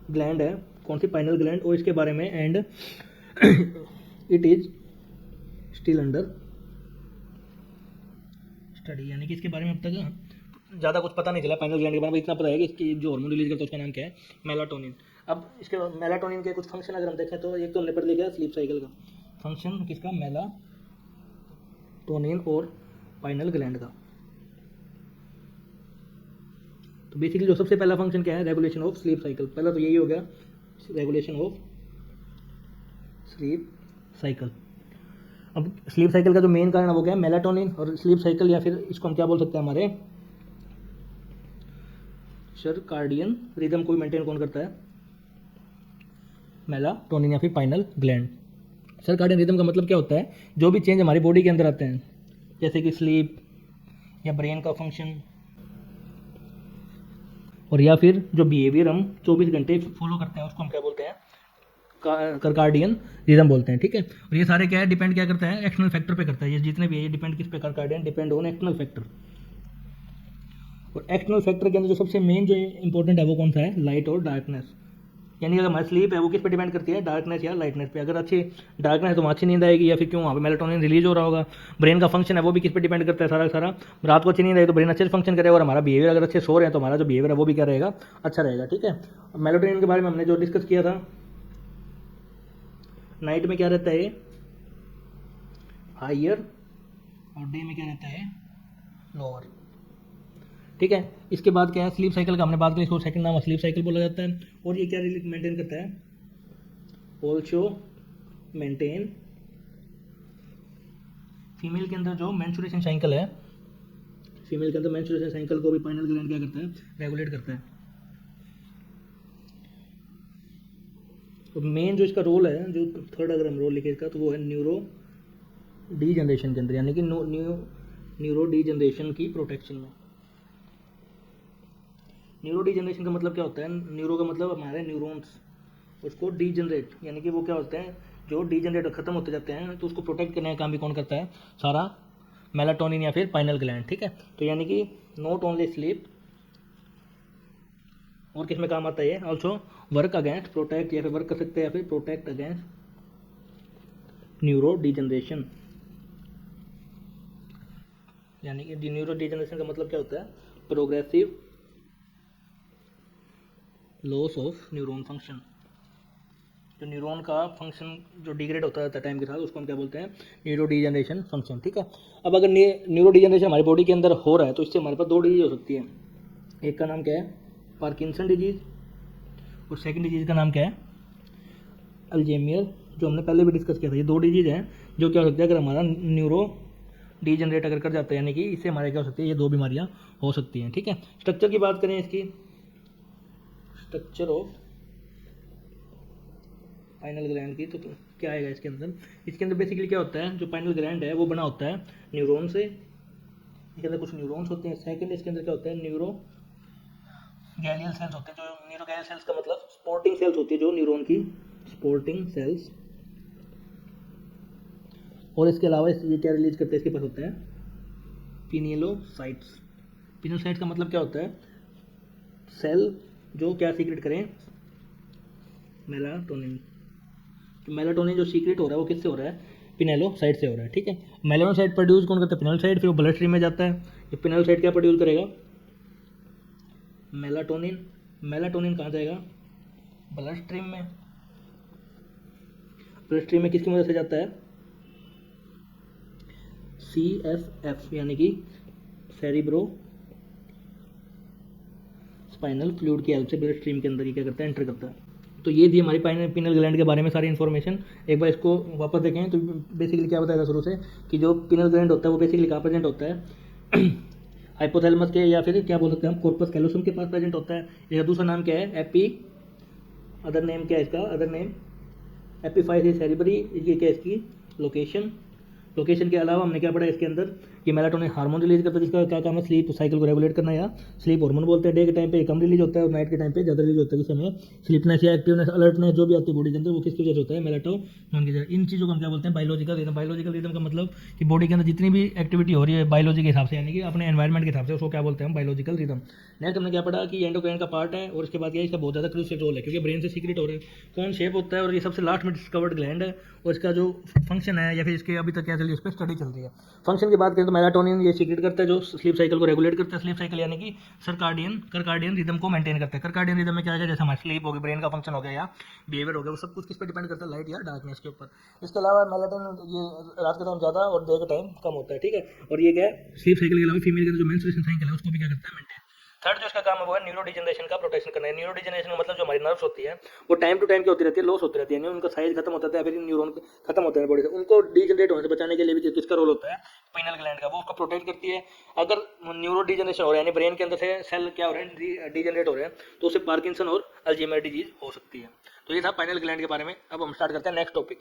ग्लैंड है कौन सी, पाइनल ग्लैंड, और इसके बारे में and it is still under study, यानी कि इसके बारे में अब तक ज़्यादा कुछ पता नहीं चला पाइनल ग्लैंड के बारे में। इतना पता है कि इसकी जो हार्मोन रिलीज करता है उसका नाम क्या है, मेलाटोनिन। अब इसके मेलाटोनिन के कुछ फंक्शन अगर हम देखें तो एक तो हमने पढ़ लिया स्लीप साइकिल का फंक्शन, किसका, मेलाटोनिन और पाइनल ग्लैंड का। तो बेसिकली जो सबसे पहला फंक्शन क्या है, रेगुलेशन ऑफ स्लीप साइकिल। पहला तो यही हो गया, रेगुलेशन ऑफ स्लीप साइकिल। अब स्लीप साइकिल का जो मेन कारण वो क्या है, मेलाटोनिन। और स्लीप साइकिल या फिर इसको हम क्या बोल सकते हैं, हमारे सर्काडियन रिदम को मेंटेन कौन करता है, मेलाटोनिन या फिर पाइनल ग्लैंड। सर्काडियन रिदम का मतलब क्या होता है, जो भी चेंज हमारी बॉडी के अंदर आते हैं, जैसे कि स्लीप या ब्रेन का फंक्शन, और या फिर जो बिहेवियर हम 24 घंटे फॉलो करते हैं उसको हम क्या बोलते हैं, सर्काडियन रिदम बोलते हैं। ठीक है, और ये सारे क्या है, डिपेंड क्या करता है, एक्सटर्नल फैक्टर पे करता है। ये जितने भी है ये डिपेंड किस पे, circadian depend on external factor. और एक्सटर्नल फैक्टर के अंदर जो सबसे मेन जो इंपॉर्टेंट है वो कौन सा है, लाइट और डार्कनेस। यानी अगर हमारी स्लीप है वो किस पे डिपेंड करती है, डार्कनेस या लाइटनेस पे। अगर अच्छी डार्कनेस है तो वहाँ अच्छी नींद आएगी, या फिर क्यों, वहाँ पे मेलाटोनिन रिलीज हो रहा होगा। ब्रेन का फंक्शन है वो भी किस पे डिपेंड करता है, सारा सारा। रात को अच्छी नींद आई तो ब्रेन अच्छे से फंक्शन करेगा, और हमारा बिहेवियर अगर अच्छे सो रहे हैं तो हमारा जो बिहेवियर है वो भी क्या रहेगा, अच्छा रहेगा। ठीक है, मेलाटोनिन के बारे में हमने जो डिस्कस किया था, नाइट में क्या रहता है, हाइयर, और डे में क्या रहता है, लोअर। ठीक है, इसके बाद क्या है, स्लीप साइकिल का हमने बात की, इसको सेकंड नाम स्लीप साइकिल बोला जाता है। और ये क्या मेंटेन करता है, ऑल्सो मेंटेन, फीमेल के अंदर जो मेंस्ट्रुएशन साइकिल है, फीमेल के अंदर मेंस्ट्रुएशन साइकिल को भी पाइनल ग्लैंड क्या करता है, रेगुलेट करता है। तो मेन जो इसका रोल है, जो थर्ड अगर हम रोल लिखे इसका, तो वो है न्यूरो डीजनरेशन के अंदर, यानी कि न्यूरो डीजनरेशन की प्रोटेक्शन में। न्यूरो डीजनरेशन का मतलब क्या होता है, न्यूरो का मतलब हमारे न्यूरॉन्स, उसको डीजनरेट, यानी कि वो क्या होते हैं, जो डीजनरेट खत्म होते जाते हैं, तो उसको प्रोटेक्ट करने का काम भी कौन करता है, सारा मेलाटोनिन या फिर पाइनल ग्लैंड। ठीक है, तो यानी कि नॉट ओनली स्लीप, और किस में काम आता है, ऑल्सो वर्क अगेंस्ट, प्रोटेक्ट, या फिर वर्क कर सकते हैं, या फिर प्रोटेक्ट अगेंस्ट न्यूरो डीजनरेशन। यानी कि न्यूरो डीजनरेशन का मतलब क्या होता है, progressive loss of neuron function. जो न्यूरॉन का फंक्शन जो डिग्रेड होता रहता है टाइम के साथ, उसको हम क्या बोलते हैं, न्यूरो डीजनरेशन फंक्शन। ठीक है, अब अगर न्यूरो डीजनरेशन हमारी बॉडी के अंदर हो रहा है तो इससे हमारे पास दो डिजीज हो सकती है। एक का नाम क्या है, पार्किंसन डिजीज, और सेकंड डिजीज का नाम क्या है, अल्जाइमर, जो हमने पहले भी डिस्कस किया था। ये दो डिजीज हैं जो क्या हो सकती है, अगर हमारा न्यूरो डीजनरेट अगर कर जाता है, यानी कि इससे हमारे क्या हो सकती है, ये दो बीमारियां हो सकती हैं। ठीक है, स्ट्रक्चर की बात करें इसकी, स्ट्रक्चर ऑफ पाइनल ग्लैंड की, तो क्या आएगा इसके अंदर, इसके अंदर बेसिकली क्या होता है, जो पाइनल ग्लैंड है वो बना होता है न्यूरॉन से, इसके अंदर कुछ न्यूरॉन्स होते हैं। सेकंड इसके अंदर क्या होता है, न्यूरो गैलियल सेल्स होते हैं। जो न्यूरो गैलियल सेल्स का मतलब सपोर्टिंग सेल्स होती है जो न्यूरॉन की, सपोर्टिंग सेल्स। और इसके अलावा ये क्या रिलीज करते हैं, इसके पास होता है पिनियलोसाइट्स। पिनियलोसाइट्स का मतलब क्या होता है, सेल जो क्या सीक्रेट करें, मेलाटोनिन। तो मेलाटोनिन जो सीक्रेट हो रहा है वो किससे हो रहा है, पिनेलोसाइट से हो रहा है। ठीक है, मेलानोसाइट प्रोड्यूस कौन करता है, पिनेलोसाइट, फिर वो ब्लड स्ट्रीम में जाता है। ये पिनेलोसाइट क्या प्रोड्यूस करेगा, मेलाटोनिन। मेलाटोनिन कहाँ जाएगा, ब्लड स्ट्रीम में। ब्लड स्ट्रीम में किसकी मदद से जाता है, CSF, यानी कि सेरिब्रो स्पाइनल फ्लूइड की हेल्प से ब्लड स्ट्रीम के अंदर ये क्या करता है, एंटर करता है। तो ये थी हमारी पिनल ग्लैंड के बारे में सारी इन्फॉर्मेशन। एक बार इसको वापस देखें तो बेसिकली क्या बताया था शुरू से, कि जो पिनल ग्लैंड होता है वो बेसिकली कहाँ प्रेजेंट होता है, हाइपोथैलेमस के, या फिर क्या बोल सकते हैं हम, कॉर्पस कैलोसम के पास प्रेजेंट होता है। इसका दूसरा नाम क्या है, अदर नेम क्या है इसका, अदर नेम एपिफाइसिस सेरिब्री। ये क्या है इसकी लोकेशन। लोकेशन के अलावा हमने क्या पढ़ा इसके अंदर, ये मेलाटोनिन हार्मोन रिलीज करता है जिसका क्या काम है, स्लीप साइकिल को रेगुलेट करना, या स्लीप हार्मोन बोलते हैं। डे के टाइम पे कम रिलीज होता है और नाइट के टाइम पे ज़्यादा रिलीज होता है, जिससे हमें स्लीपनेस या एक्टिवनेस, अलर्टनेस जो भी आती है बॉडी के अंदर, वो किसकी वजह से होता है, मेलाटोनिन की वजह। इन चीज़ों को हम क्या बोलते हैं, बायोलॉजिकल रिदम। बायोलॉजिकल रिदम का मतलब कि बॉडी के अंदर जितनी भी एक्टिविटी हो रही है बायोलॉजी के हिसाब से, यानी कि अपने एनवायरमेंट के हिसाब से, उसको क्या बोलते हैं हम, बायोलॉजिकल रिदम। नेक्स्ट हमने क्या पढ़ा कि एंडोक्राइन का पार्ट है, और इसके बाद ये इसका बहुत ज़्यादा क्रूशियल रोल है, क्योंकि ब्रेन से सीक्रेट हो रहे हैं, कौन शेप होता है, और ये सबसे लास्ट में डिस्कवर्ड ग्लैंड है, और इसका जो फंक्शन है, या फिर इसके अभी तक क्या चल रही है, इस पर स्टडी चल रही है। फंक्शन की बात करें तो मेलाटोनिन ये सीक्रेट करता है जो स्लीप साइकिल को रेगुलेट करता है। स्लीप साइकिल यानी कि सर्काडियन रिदम को मेंटेन करता है। सर्काडियन रिदम में क्या है, जैसे हमारी स्लीप होगी, ब्रेन का फंक्शन हो गया या बिहेवियर हो गया, वो सब कुछ किस पे डिपेंड करता है, लाइट या डार्कनेस के ऊपर। इसके अलावा मेलाटोनिन ये रात के टाइम ज़्यादा और डे के टाइम कम होता है, ठीक है। और ये क्या है, स्लीप साइकिल के अलावा फीमेल का जो मेंस्ट्रुएशन साइकिल है उसको भी क्या करता है, मेंटेन। थर्ड जो इसका काम है वो है न्यूरो डिजनरेशन का प्रोटेक्शन करना है। न्यूरो डिजनरेशन का मतलब जो हमारी नर्व्स होती है वो टाइम टू टाइम क्या होती रहती है, लॉस होती रहती है, यानी उनका साइज खत्म होता है, फिर न्यूरॉन खत्म होते हैं बॉडी से, उनको डिजनरेट होने से बचाने के लिए भी किसका रोल होता है, पाइनल ग्लैंड का, वो उसका प्रोटेक्ट करती है। अगर न्यूरो डिजनरेशन हो रहा है, यानी ब्रेन के अंदर से सेल क्या हो रहे हैं, डिजनरेट हो रहे हैं, तो उससे पार्किंसन और अल्जीमर डिजीज हो सकती है। तो ये था पाइनल ग्लैंड के बारे में। अब हम स्टार्ट करते हैं नेक्स्ट टॉपिक।